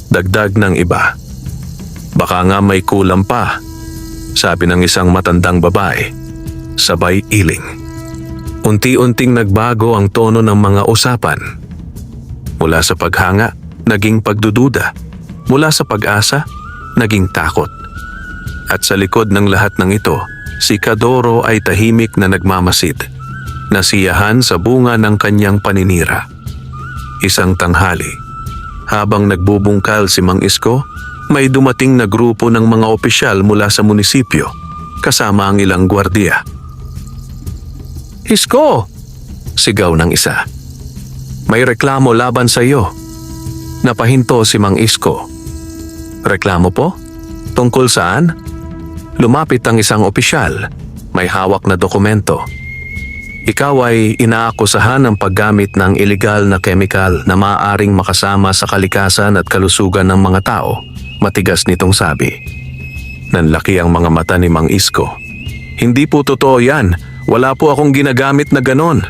dagdag ng iba. Baka nga may kulam pa, sabi ng isang matandang babae, sabay iling. Unti-unting nagbago ang tono ng mga usapan. Mula sa paghanga, naging pagdududa. Mula sa pag-asa, naging takot. At sa likod ng lahat ng ito, si Kadoro ay tahimik na nagmamasid, nasiyahan sa bunga ng kanyang paninira. Isang tanghali, habang nagbubungkal si Mang Isko, may dumating na grupo ng mga opisyal mula sa munisipyo, kasama ang ilang gwardiya. "Isko!" sigaw ng isa. "May reklamo laban sa iyo." Napahinto si Mang Isko. "Reklamo po? Tungkol saan?" Lumapit ang isang opisyal, may hawak na dokumento. "Ikaw ay inaakusahan ng paggamit ng ilegal na kemikal na maaaring makasama sa kalikasan at kalusugan ng mga tao," matigas nitong sabi. Nanlaki ang mga mata ni Mang Isko. "Hindi po totoo yan. Wala po akong ginagamit na ganon."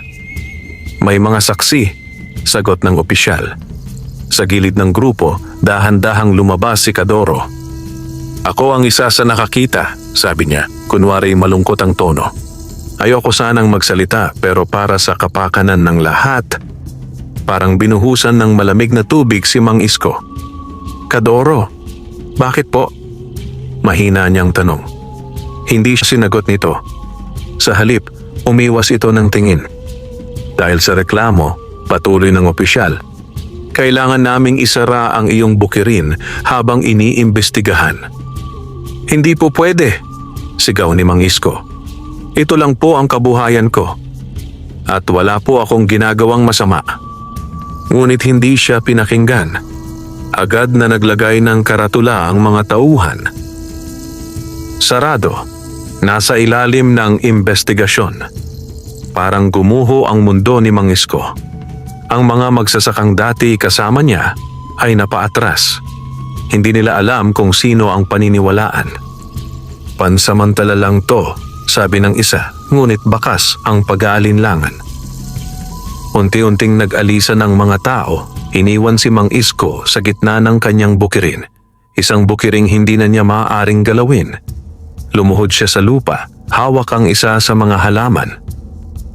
"May mga saksi," sagot ng opisyal. Sa gilid ng grupo, dahan-dahang lumabas si Kadoro. "Ako ang isa sa nakakita," sabi niya, kunwari malungkot ang tono. Ayoko sanang magsalita pero para sa kapakanan ng lahat, parang binuhusan ng malamig na tubig si Mang Isko. "Kadoro, bakit po?" Mahina niyang tanong. Hindi siya sinagot nito. Sa halip, umiwas ito ng tingin. Dahil sa reklamo, patuloy ng opisyal, "Kailangan naming isara ang iyong bukirin habang iniimbestigahan." "Hindi po pwede," sigaw ni Mang Isko. "Ito lang po ang kabuhayan ko. At wala po akong ginagawang masama." Ngunit hindi siya pinakinggan. Agad na naglagay ng karatula ang mga tauhan. Sarado, nasa ilalim ng investigasyon. Parang gumuho ang mundo ni Mang Isko. Ang mga magsasakang dati kasama niya ay napaatras. Hindi nila alam kung sino ang paniniwalaan. "Pansamantala lang to," sabi ng isa, ngunit bakas ang pag-aalinlangan. Unti-unting nag-alisa ng mga tao, iniwan si Mang Isko sa gitna ng kanyang bukirin. Isang bukiring hindi na niya maaaring galawin. Lumuhod siya sa lupa, hawak ang isa sa mga halaman.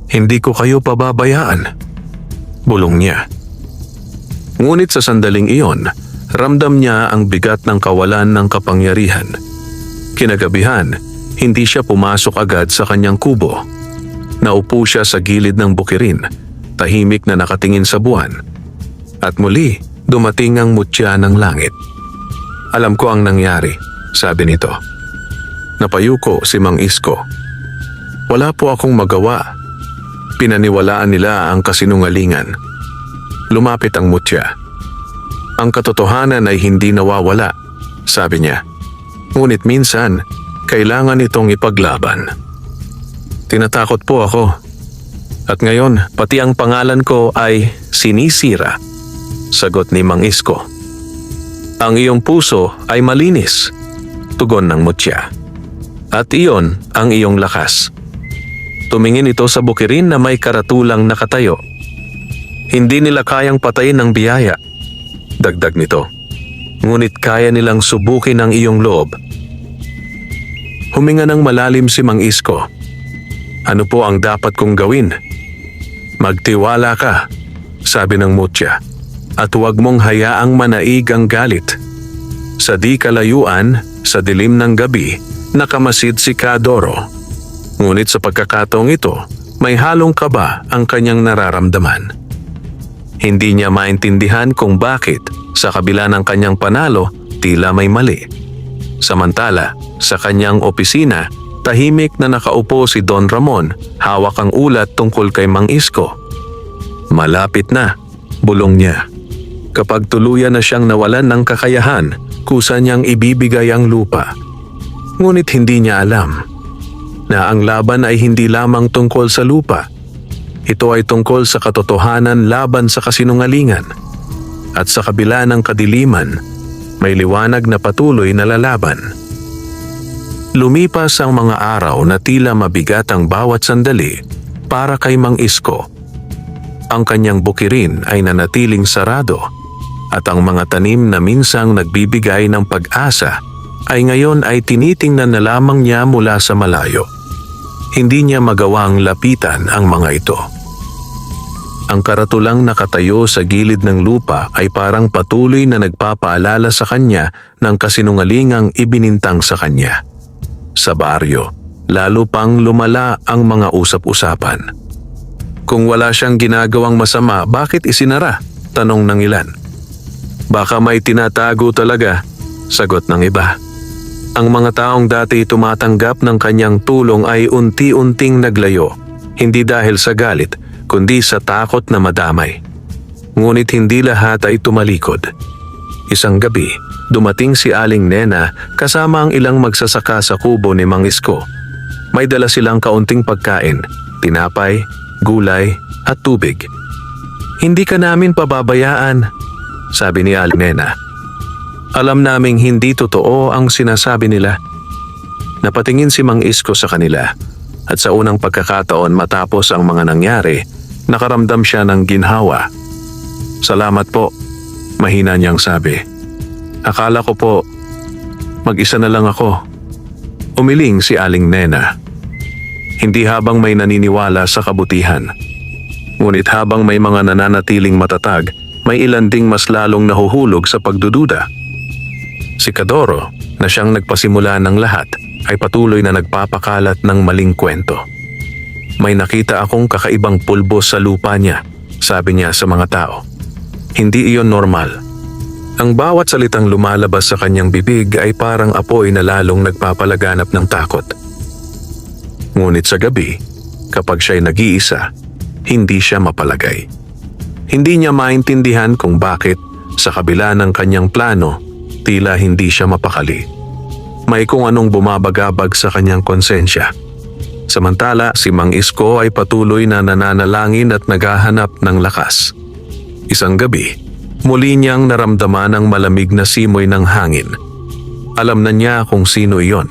"Hindi ko kayo pababayaan," bulong niya. Ngunit sa sandaling iyon, ramdam niya ang bigat ng kawalan ng kapangyarihan. Kinagabihan, hindi siya pumasok agad sa kanyang kubo. Naupo siya sa gilid ng bukirin, tahimik na nakatingin sa buwan. At muli, dumating ang mutya ng langit. "Alam ko ang nangyari," sabi nito. Napayuko si Mang Isko. "Wala po akong magawa." Pinaniwalaan nila ang kasinungalingan. Lumapit ang mutya. "Ang katotohanan ay hindi nawawala," sabi niya. "Ngunit minsan, kailangan itong ipaglaban." "Tinatakot po ako. At ngayon, pati ang pangalan ko ay sinisira," sagot ni Mang Isko. "Ang iyong puso ay malinis," tugon ng mutya. "At iyon ang iyong lakas." Tumingin ito sa bukirin na may karatulang nakatayo. "Hindi nila kayang patayin ng biyaya," dagdag nito. "Ngunit kaya nilang subukin ang iyong loob." Huminga ng malalim si Mang Isko. "Ano po ang dapat kong gawin?" "Magtiwala ka," sabi ng mutya, "at huwag mong hayaang manaig ang galit." Sa di kalayuan, sa dilim ng gabi, nakamasid si Kadoro. Ngunit sa pagkakataong ito, may halong kaba ang kanyang nararamdaman. Hindi niya maintindihan kung bakit, sa kabila ng kanyang panalo, tila may mali. Samantala, sa kanyang opisina, tahimik na nakaupo si Don Ramon, hawak ang ulat tungkol kay Mang Isko. Malapit na, bulong niya. Kapag tuluyan na siyang nawalan ng kakayahan, kusa niyang ibibigay ang lupa. Ngunit hindi niya alam na ang laban ay hindi lamang tungkol sa lupa. Ito ay tungkol sa katotohanan laban sa kasinungalingan. At sa kabila ng kadiliman, may liwanag na patuloy na lalaban. Lumipas ang mga araw na tila mabigat ang bawat sandali para kay Mang Isko. Ang kanyang bukirin ay nanatiling sarado at ang mga tanim na minsang nagbibigay ng pag-asa ay ngayon ay tinitingnan na lamang niya mula sa malayo. Hindi niya magawang lapitan ang mga ito. Ang karatulang nakatayo sa gilid ng lupa ay parang patuloy na nagpapaalala sa kanya ng kasinungalingang ibinintang sa kanya. Sa baryo, lalo pang lumala ang mga usap-usapan. Kung wala siyang ginagawang masama, bakit isinara? Tanong ng ilan. Baka may tinatago talaga, sagot ng iba. Ang mga taong dati tumatanggap ng kanyang tulong ay unti-unting naglayo, hindi dahil sa galit, kundi sa takot na madamay. Ngunit hindi lahat ay tumalikod. Isang gabi, dumating si Aling Nena kasama ang ilang magsasaka sa kubo ni Mang Isko. May dala silang kaunting pagkain, tinapay, gulay at tubig. Hindi ka namin pababayaan, sabi ni Aling Nena. Alam naming hindi totoo ang sinasabi nila. Napatingin si Mang Isko sa kanila at sa unang pagkakataon matapos ang mga nangyari, nakaramdam siya ng ginhawa. Salamat po, mahina niyang sabi. Akala ko po, mag-isa na lang ako. Umiling si Aling Nena. Hindi habang may naniniwala sa kabutihan. Ngunit habang may mga nananatiling matatag, may ilan ding mas lalong nahuhulog sa pagdududa. Si Kadoro, na siyang nagpasimula ng lahat, ay patuloy na nagpapakalat ng maling kwento. May nakita akong kakaibang pulbo sa lupa niya, sabi niya sa mga tao. Hindi iyon normal. Ang bawat salitang lumalabas sa kanyang bibig ay parang apoy na lalong nagpapalaganap ng takot. Ngunit sa gabi, kapag siya'y nag-iisa, hindi siya mapalagay. Hindi niya maintindihan kung bakit, sa kabila ng kanyang plano, tila hindi siya mapakali. May kung anong bumabagabag sa kanyang konsensya. Samantala, si Mang Isko ay patuloy na nananalangin at naghahanap ng lakas. Isang gabi, muli niyang naramdaman ang malamig na simoy ng hangin. Alam na niya kung sino iyon.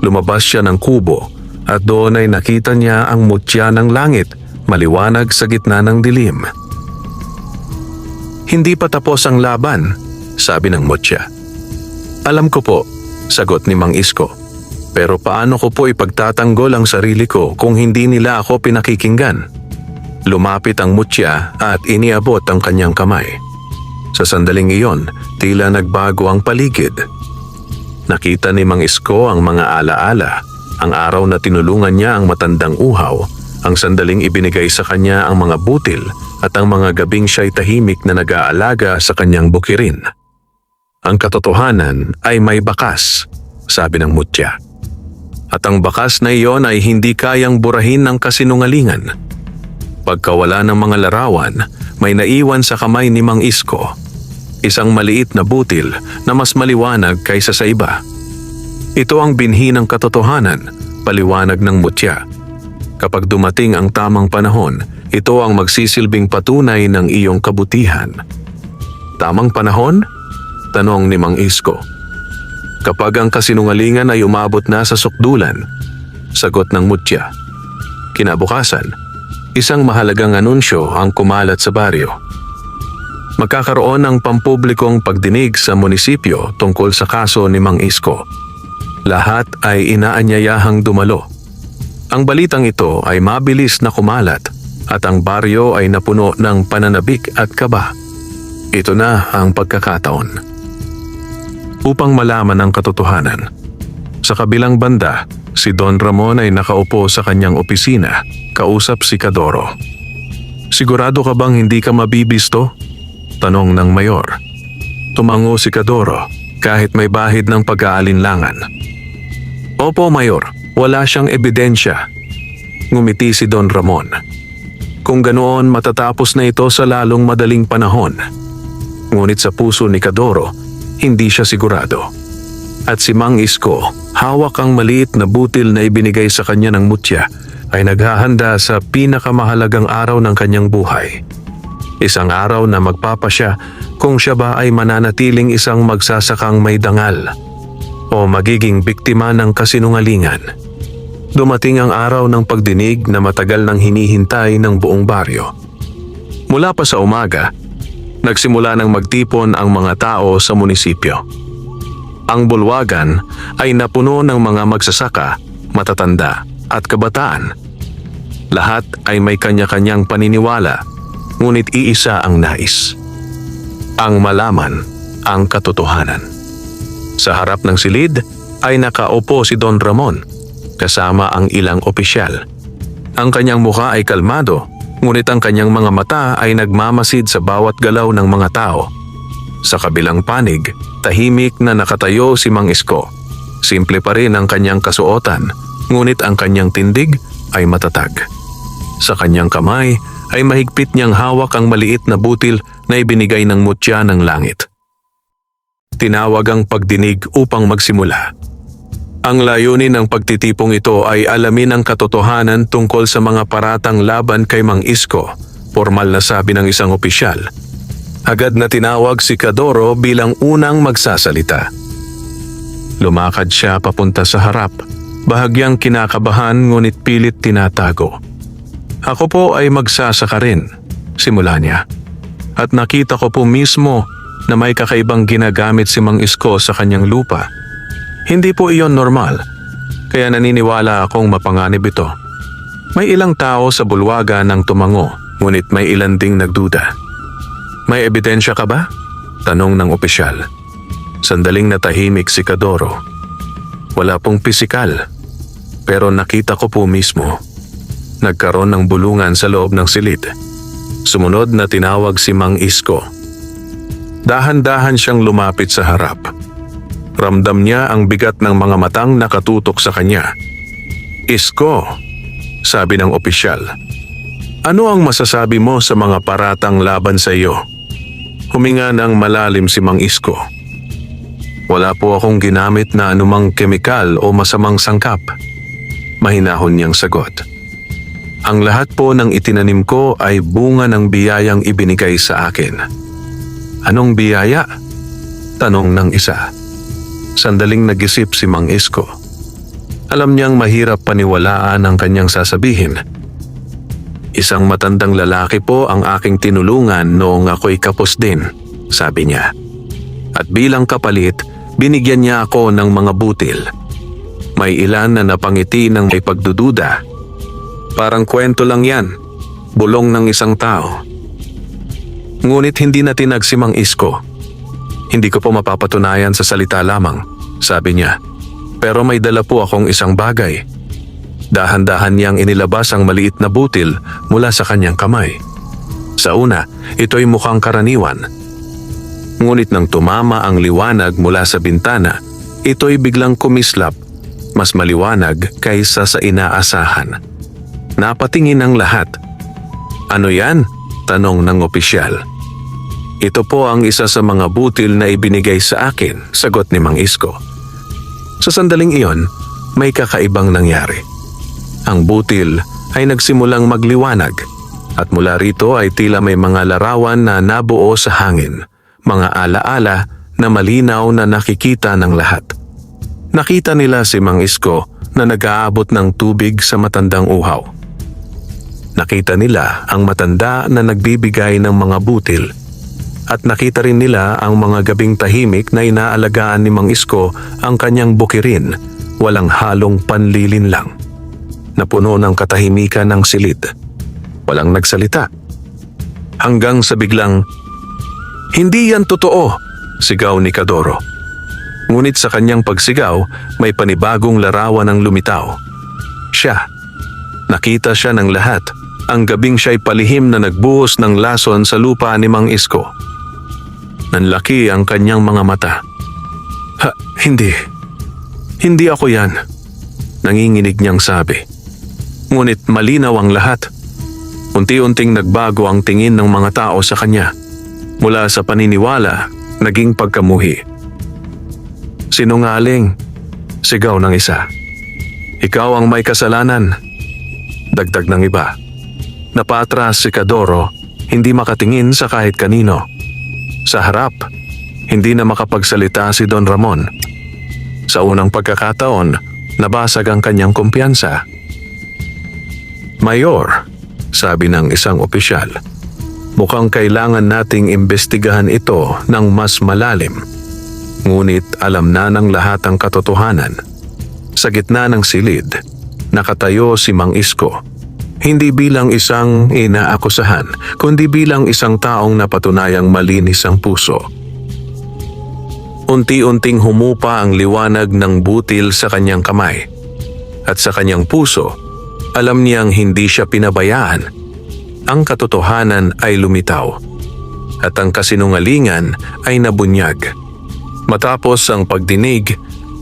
Lumabas siya ng kubo at doon ay nakita niya ang mutya ng langit, maliwanag sa gitna ng dilim. Hindi pa tapos ang laban, sabi ng mutya. Alam ko po, sagot ni Mang Isko. Pero paano ko po ipagtatanggol ang sarili ko kung hindi nila ako pinakikinggan? Lumapit ang mutya at iniabot ang kanyang kamay. Sa sandaling iyon, tila nagbago ang paligid. Nakita ni Mang Isko ang mga alaala, ang araw na tinulungan niya ang matandang uhaw, ang sandaling ibinigay sa kanya ang mga butil at ang mga gabing siya'y tahimik na nag-aalaga sa kanyang bukirin. Ang katotohanan ay may bakas, sabi ng mutya. At ang bakas na iyon ay hindi kayang burahin ng kasinungalingan. Pagkawala ng mga larawan, may naiwan sa kamay ni Mang Isko. Isang maliit na butil na mas maliwanag kaysa sa iba. Ito ang binhi ng katotohanan, paliwanag ng mutya. Kapag dumating ang tamang panahon, ito ang magsisilbing patunay ng iyong kabutihan. Tamang panahon? Tanong ni Mang Isko. Kapag ang kasinungalingan ay umabot na sa sukdulan, sagot ng mutya. Kinabukasan, isang mahalagang anunsyo ang kumalat sa baryo. Magkakaroon ng pampublikong pagdinig sa munisipyo tungkol sa kaso ni Mang Isko. Lahat ay inaanyayahang dumalo. Ang balitang ito ay mabilis na kumalat at ang baryo ay napuno ng pananabik at kaba. Ito na ang pagkakataon. Upang malaman ang katotohanan, sa kabilang banda, si Don Ramon ay nakaupo sa kanyang opisina, kausap si Kadoro. Sigurado ka bang hindi ka mabibisto? Tanong ng mayor. Tumango si Kadoro, kahit may bahid ng pag-aalinlangan. Opo, Mayor, wala siyang ebidensya. Ngumiti si Don Ramon. Kung ganoon, matatapos na ito sa lalong madaling panahon. Ngunit sa puso ni Kadoro, hindi siya sigurado. At si Mang Isko, hawak ang maliit na butil na ibinigay sa kanya ng mutya, ay naghahanda sa pinakamahalagang araw ng kanyang buhay. Isang araw na magpapasya kung siya ba ay mananatiling isang magsasakang may dangal o magiging biktima ng kasinungalingan. Dumating ang araw ng pagdinig na matagal nang hinihintay ng buong baryo. Mula pa sa umaga, nagsimula nang magtipon ang mga tao sa munisipyo. Ang bulwagan ay napuno ng mga magsasaka, matatanda at kabataan. Lahat ay may kanya-kanyang paniniwala, ngunit iisa ang nais. Ang malaman ang katotohanan. Sa harap ng silid ay nakaupo si Don Ramon kasama ang ilang opisyal. Ang kanyang mukha ay kalmado, ngunit ang kanyang mga mata ay nagmamasid sa bawat galaw ng mga tao. Sa kabilang panig, tahimik na nakatayo si Mang Isko. Simple pa rin ang kanyang kasuotan, ngunit ang kanyang tindig ay matatag. Sa kanyang kamay ay mahigpit niyang hawak ang maliit na butil na ibinigay ng mutya ng langit. Tinawag ang pagdinig upang magsimula. Ang layunin ng pagtitipong ito ay alamin ang katotohanan tungkol sa mga paratang laban kay Mang Isko, formal na sabi ng isang opisyal. Agad na tinawag si Kadoro bilang unang magsasalita. Lumakad siya papunta sa harap, bahagyang kinakabahan ngunit pilit tinatago. Ako po ay magsasaka rin, simula niya. At nakita ko po mismo na may kakaibang ginagamit si Mang Isko sa kanyang lupa. Hindi po iyon normal, kaya naniniwala akong mapanganib ito. May ilang tao sa bulwagan ang tumango, ngunit may ilan ding nagduda. May ebidensya ka ba? Tanong ng opisyal. Sandaling natahimik si Kadoro. Wala pong pisikal, pero nakita ko po mismo. Nagkaroon ng bulungan sa loob ng silid. Sumunod na tinawag si Mang Isko. Dahan-dahan siyang lumapit sa harap. Ramdam niya ang bigat ng mga matang nakatutok sa kanya. Isko, sabi ng opisyal. Ano ang masasabi mo sa mga paratang laban sa iyo? Huminga ng malalim si Mang Isko. Wala po akong ginamit na anumang kemikal o masamang sangkap. Mahinahon niyang sagot. Ang lahat po ng itinanim ko ay bunga ng biyayang ibinigay sa akin. Anong biyaya? Tanong ng isa. Sandaling nag-isip si Mang Isko. Alam niyang mahirap paniwalaan ang kanyang sasabihin. Isang matandang lalaki po ang aking tinulungan noong ako'y kapos din, sabi niya. At bilang kapalit, binigyan niya ako ng mga butil. May ilan na napangiti ng may pagdududa. Parang kwento lang yan, bulong ng isang tao. Ngunit hindi na tinag si Mang Isko. Hindi ko po mapapatunayan sa salita lamang, sabi niya. Pero may dala po akong isang bagay. Dahan-dahan niyang inilabas ang maliit na butil mula sa kanyang kamay. Sa una, ito'y mukhang karaniwan. Ngunit nang tumama ang liwanag mula sa bintana, ito'y biglang kumislap, mas maliwanag kaysa sa inaasahan. Napatingin ang lahat. Ano yan? Tanong ng opisyal. Ito po ang isa sa mga butil na ibinigay sa akin, sagot ni Mang Isko. Sa sandaling iyon, may kakaibang nangyari. Ang butil ay nagsimulang magliwanag at mula rito ay tila may mga larawan na nabuo sa hangin, mga alaala na malinaw na nakikita ng lahat. Nakita nila si Mang Isko na nag-aabot ng tubig sa matandang uhaw. Nakita nila ang matanda na nagbibigay ng mga butil. At nakita rin nila ang mga gabing tahimik na inaalagaan ni Mang Isko ang kanyang bukirin, walang halong panlilinlang. Napuno ng katahimikan ng silid. Walang nagsalita. Hanggang sa biglang, "Hindi yan totoo!" sigaw ni Kadoro. Ngunit sa kanyang pagsigaw, may panibagong larawan ang lumitaw. Siya. Nakita siya ng lahat. Ang gabing siya'y palihim na nagbuhos ng lason sa lupa ni Mang Isko. Nanlaki ang kanyang mga mata. Hindi. Hindi ako yan. Nanginginig niyang sabi. Ngunit malinaw ang lahat. Unti-unting nagbago ang tingin ng mga tao sa kanya. Mula sa paniniwala, naging pagkamuhi. Sinungaling, sigaw ng isa. Ikaw ang may kasalanan, dagdag ng iba. Napatras si Kadoro, hindi makatingin sa kahit kanino. Sa harap, hindi na makapagsalita si Don Ramon. Sa unang pagkakataon, nabasag ang kanyang kumpiyansa. Mayor, sabi ng isang opisyal, mukhang kailangan nating imbestigahan ito ng mas malalim. Ngunit alam na ng lahat ang katotohanan. Sa gitna ng silid, nakatayo si Mang Isko. Hindi bilang isang inaakusahan, kundi bilang isang taong napatunayang malinis ang puso. Unti-unting humupa ang liwanag ng butil sa kanyang kamay. At sa kanyang puso, alam niyang hindi siya pinabayaan. Ang katotohanan ay lumitaw. At ang kasinungalingan ay nabunyag. Matapos ang pagdinig,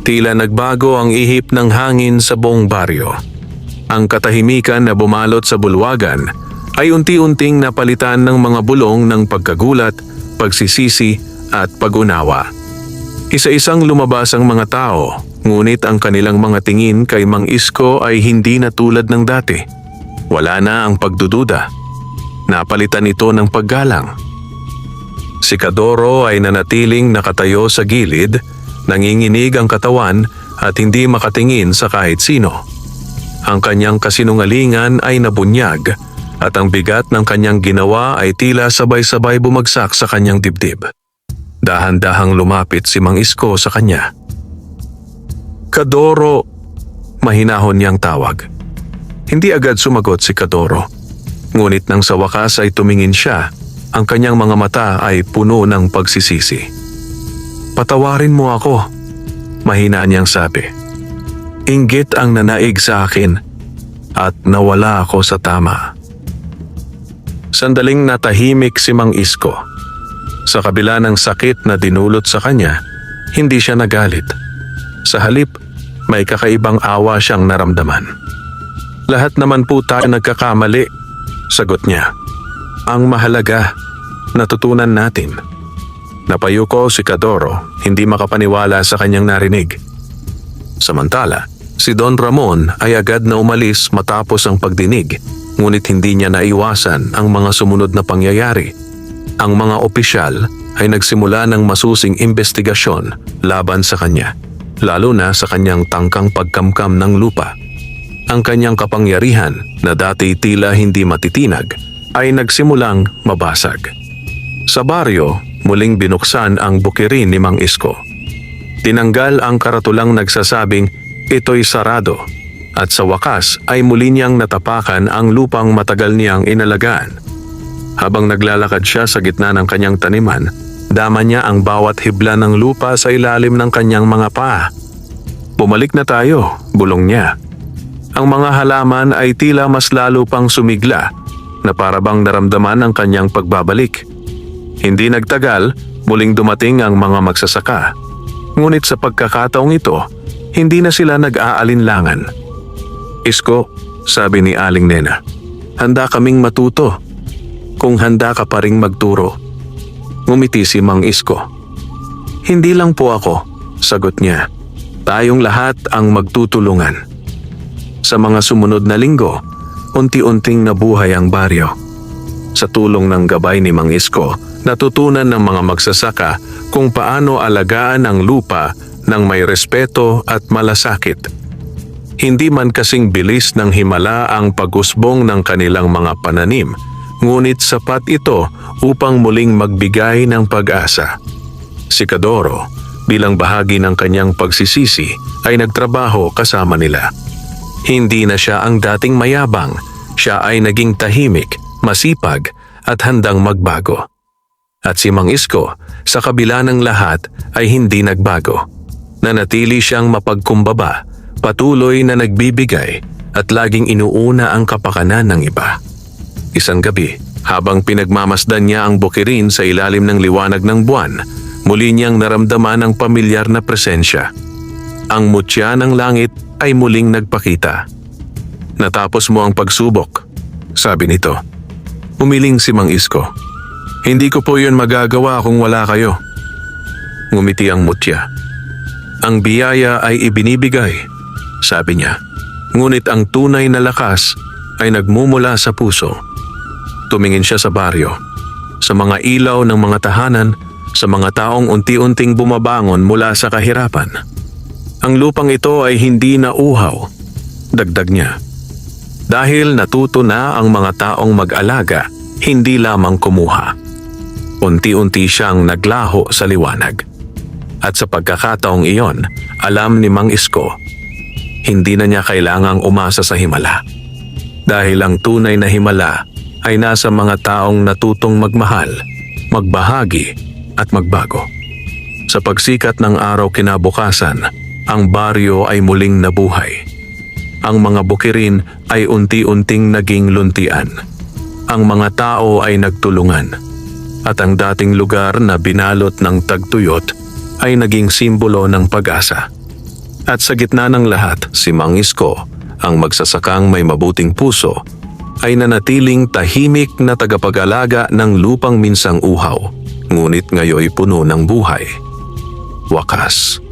tila nagbago ang ihip ng hangin sa buong baryo. Ang katahimikan na bumalot sa bulwagan ay unti-unting napalitan ng mga bulong ng pagkagulat, pagsisisi at pag-unawa. Isa-isang lumabas ang mga tao, ngunit ang kanilang mga tingin kay Mang Isko ay hindi na tulad ng dati. Wala na ang pagdududa. Napalitan ito ng paggalang. Si Kadoro ay nanatiling nakatayo sa gilid, nanginginig ang katawan at hindi makatingin sa kahit sino. Ang kanyang kasinungalingan ay nabunyag at ang bigat ng kanyang ginawa ay tila sabay-sabay bumagsak sa kanyang dibdib. Dahan-dahang lumapit si Mang Isko sa kanya. Kadoro, mahinahon niyang tawag. Hindi agad sumagot si Kadoro. Ngunit nang sa wakas ay tumingin siya, ang kanyang mga mata ay puno ng pagsisisi. Patawarin mo ako, mahina niyang sabi. Inggit ang nanaig sa akin at nawala ako sa tama. Sandaling natahimik si Mang Isko. Sa kabila ng sakit na dinulot sa kanya, hindi siya nagalit. Sa halip, may kakaibang awa siyang naramdaman. Lahat naman po tayo nagkakamali, sagot niya. Ang mahalaga, natutunan natin. Napayuko si Kadoro, hindi makapaniwala sa kanyang narinig. Samantala, si Don Ramon ay agad na umalis matapos ang pagdinig, ngunit hindi niya naiwasan ang mga sumunod na pangyayari. Ang mga opisyal ay nagsimula ng masusing investigasyon laban sa kanya, lalo na sa kanyang tangkang pagkamkam ng lupa. Ang kanyang kapangyarihan na dati tila hindi matitinag ay nagsimulang mabasag. Sa baryo, muling binuksan ang bukirin ni Mang Isko. Tinanggal ang karatulang nagsasabing ito'y sarado at sa wakas ay muli niyang natapakan ang lupang matagal niyang inalagaan. Habang naglalakad siya sa gitna ng kanyang taniman, dama niya ang bawat hibla ng lupa sa ilalim ng kanyang mga paa. Bumalik na tayo, bulong niya. Ang mga halaman ay tila mas lalo pang sumigla na parabang naramdaman ang kanyang pagbabalik. Hindi nagtagal, muling dumating ang mga magsasaka. Ngunit sa pagkakataong ito, hindi na sila nag-aalinlangan. Isko, sabi ni Aling Nena, handa kaming matuto. Kung handa ka pa ring magturo. Ngumiti si Mang Isko. Hindi lang po ako, sagot niya. Tayong lahat ang magtutulungan. Sa mga sumunod na linggo, unti-unting nabuhay ang baryo. Sa tulong ng gabay ni Mang Isko, natutunan ng mga magsasaka kung paano alagaan ang lupa ng may respeto at malasakit. Hindi man kasing bilis ng himala ang pag-usbong ng kanilang mga pananim, ngunit sapat ito upang muling magbigay ng pag-asa. Si Kadoro, bilang bahagi ng kanyang pagsisisi, ay nagtrabaho kasama nila. Hindi na siya ang dating mayabang, siya ay naging tahimik, masipag at handang magbago. At si Mang Isko, sa kabila ng lahat ay hindi nagbago. Nanatili siyang mapagkumbaba, patuloy na nagbibigay at laging inuuna ang kapakanan ng iba. Isang gabi, habang pinagmamasdan niya ang bukirin sa ilalim ng liwanag ng buwan, Muli niyang naramdaman ang pamilyar na presensya. Ang mutya ng langit ay muling nagpakita. "Natapos mo ang pagsubok," sabi nito. Umiling si Mang Isko. "Hindi ko po yun magagawa kung wala kayo." Ngumiti ang mutya. "Ang biyaya ay ibinibigay," sabi niya. "Ngunit ang tunay na lakas ay nagmumula sa puso." Tumingin siya sa baryo, sa mga ilaw ng mga tahanan, sa mga taong unti-unting bumabangon mula sa kahirapan. "Ang lupang ito ay hindi na uhaw," dagdag niya. "Dahil natuto na ang mga taong mag-alaga, hindi lamang kumuha." Unti-unti siyang naglaho sa liwanag. At sa pagkakataong iyon, alam ni Mang Isko, hindi na niya kailangang umasa sa himala. Dahil ang tunay na himala ay nasa mga taong natutong magmahal, magbahagi at magbago. Sa pagsikat ng araw kinabukasan, ang baryo ay muling nabuhay. Ang mga bukirin ay unti-unting naging luntian. Ang mga tao ay nagtulungan. At ang dating lugar na binalot ng tagtuyot ay naging simbolo ng pag-asa. At sa gitna ng lahat, si Mang Isko, ang magsasakang may mabuting puso, ay nanatiling tahimik na tagapag-alaga ng lupang minsang uhaw, ngunit ngayoy puno ng buhay. Wakas.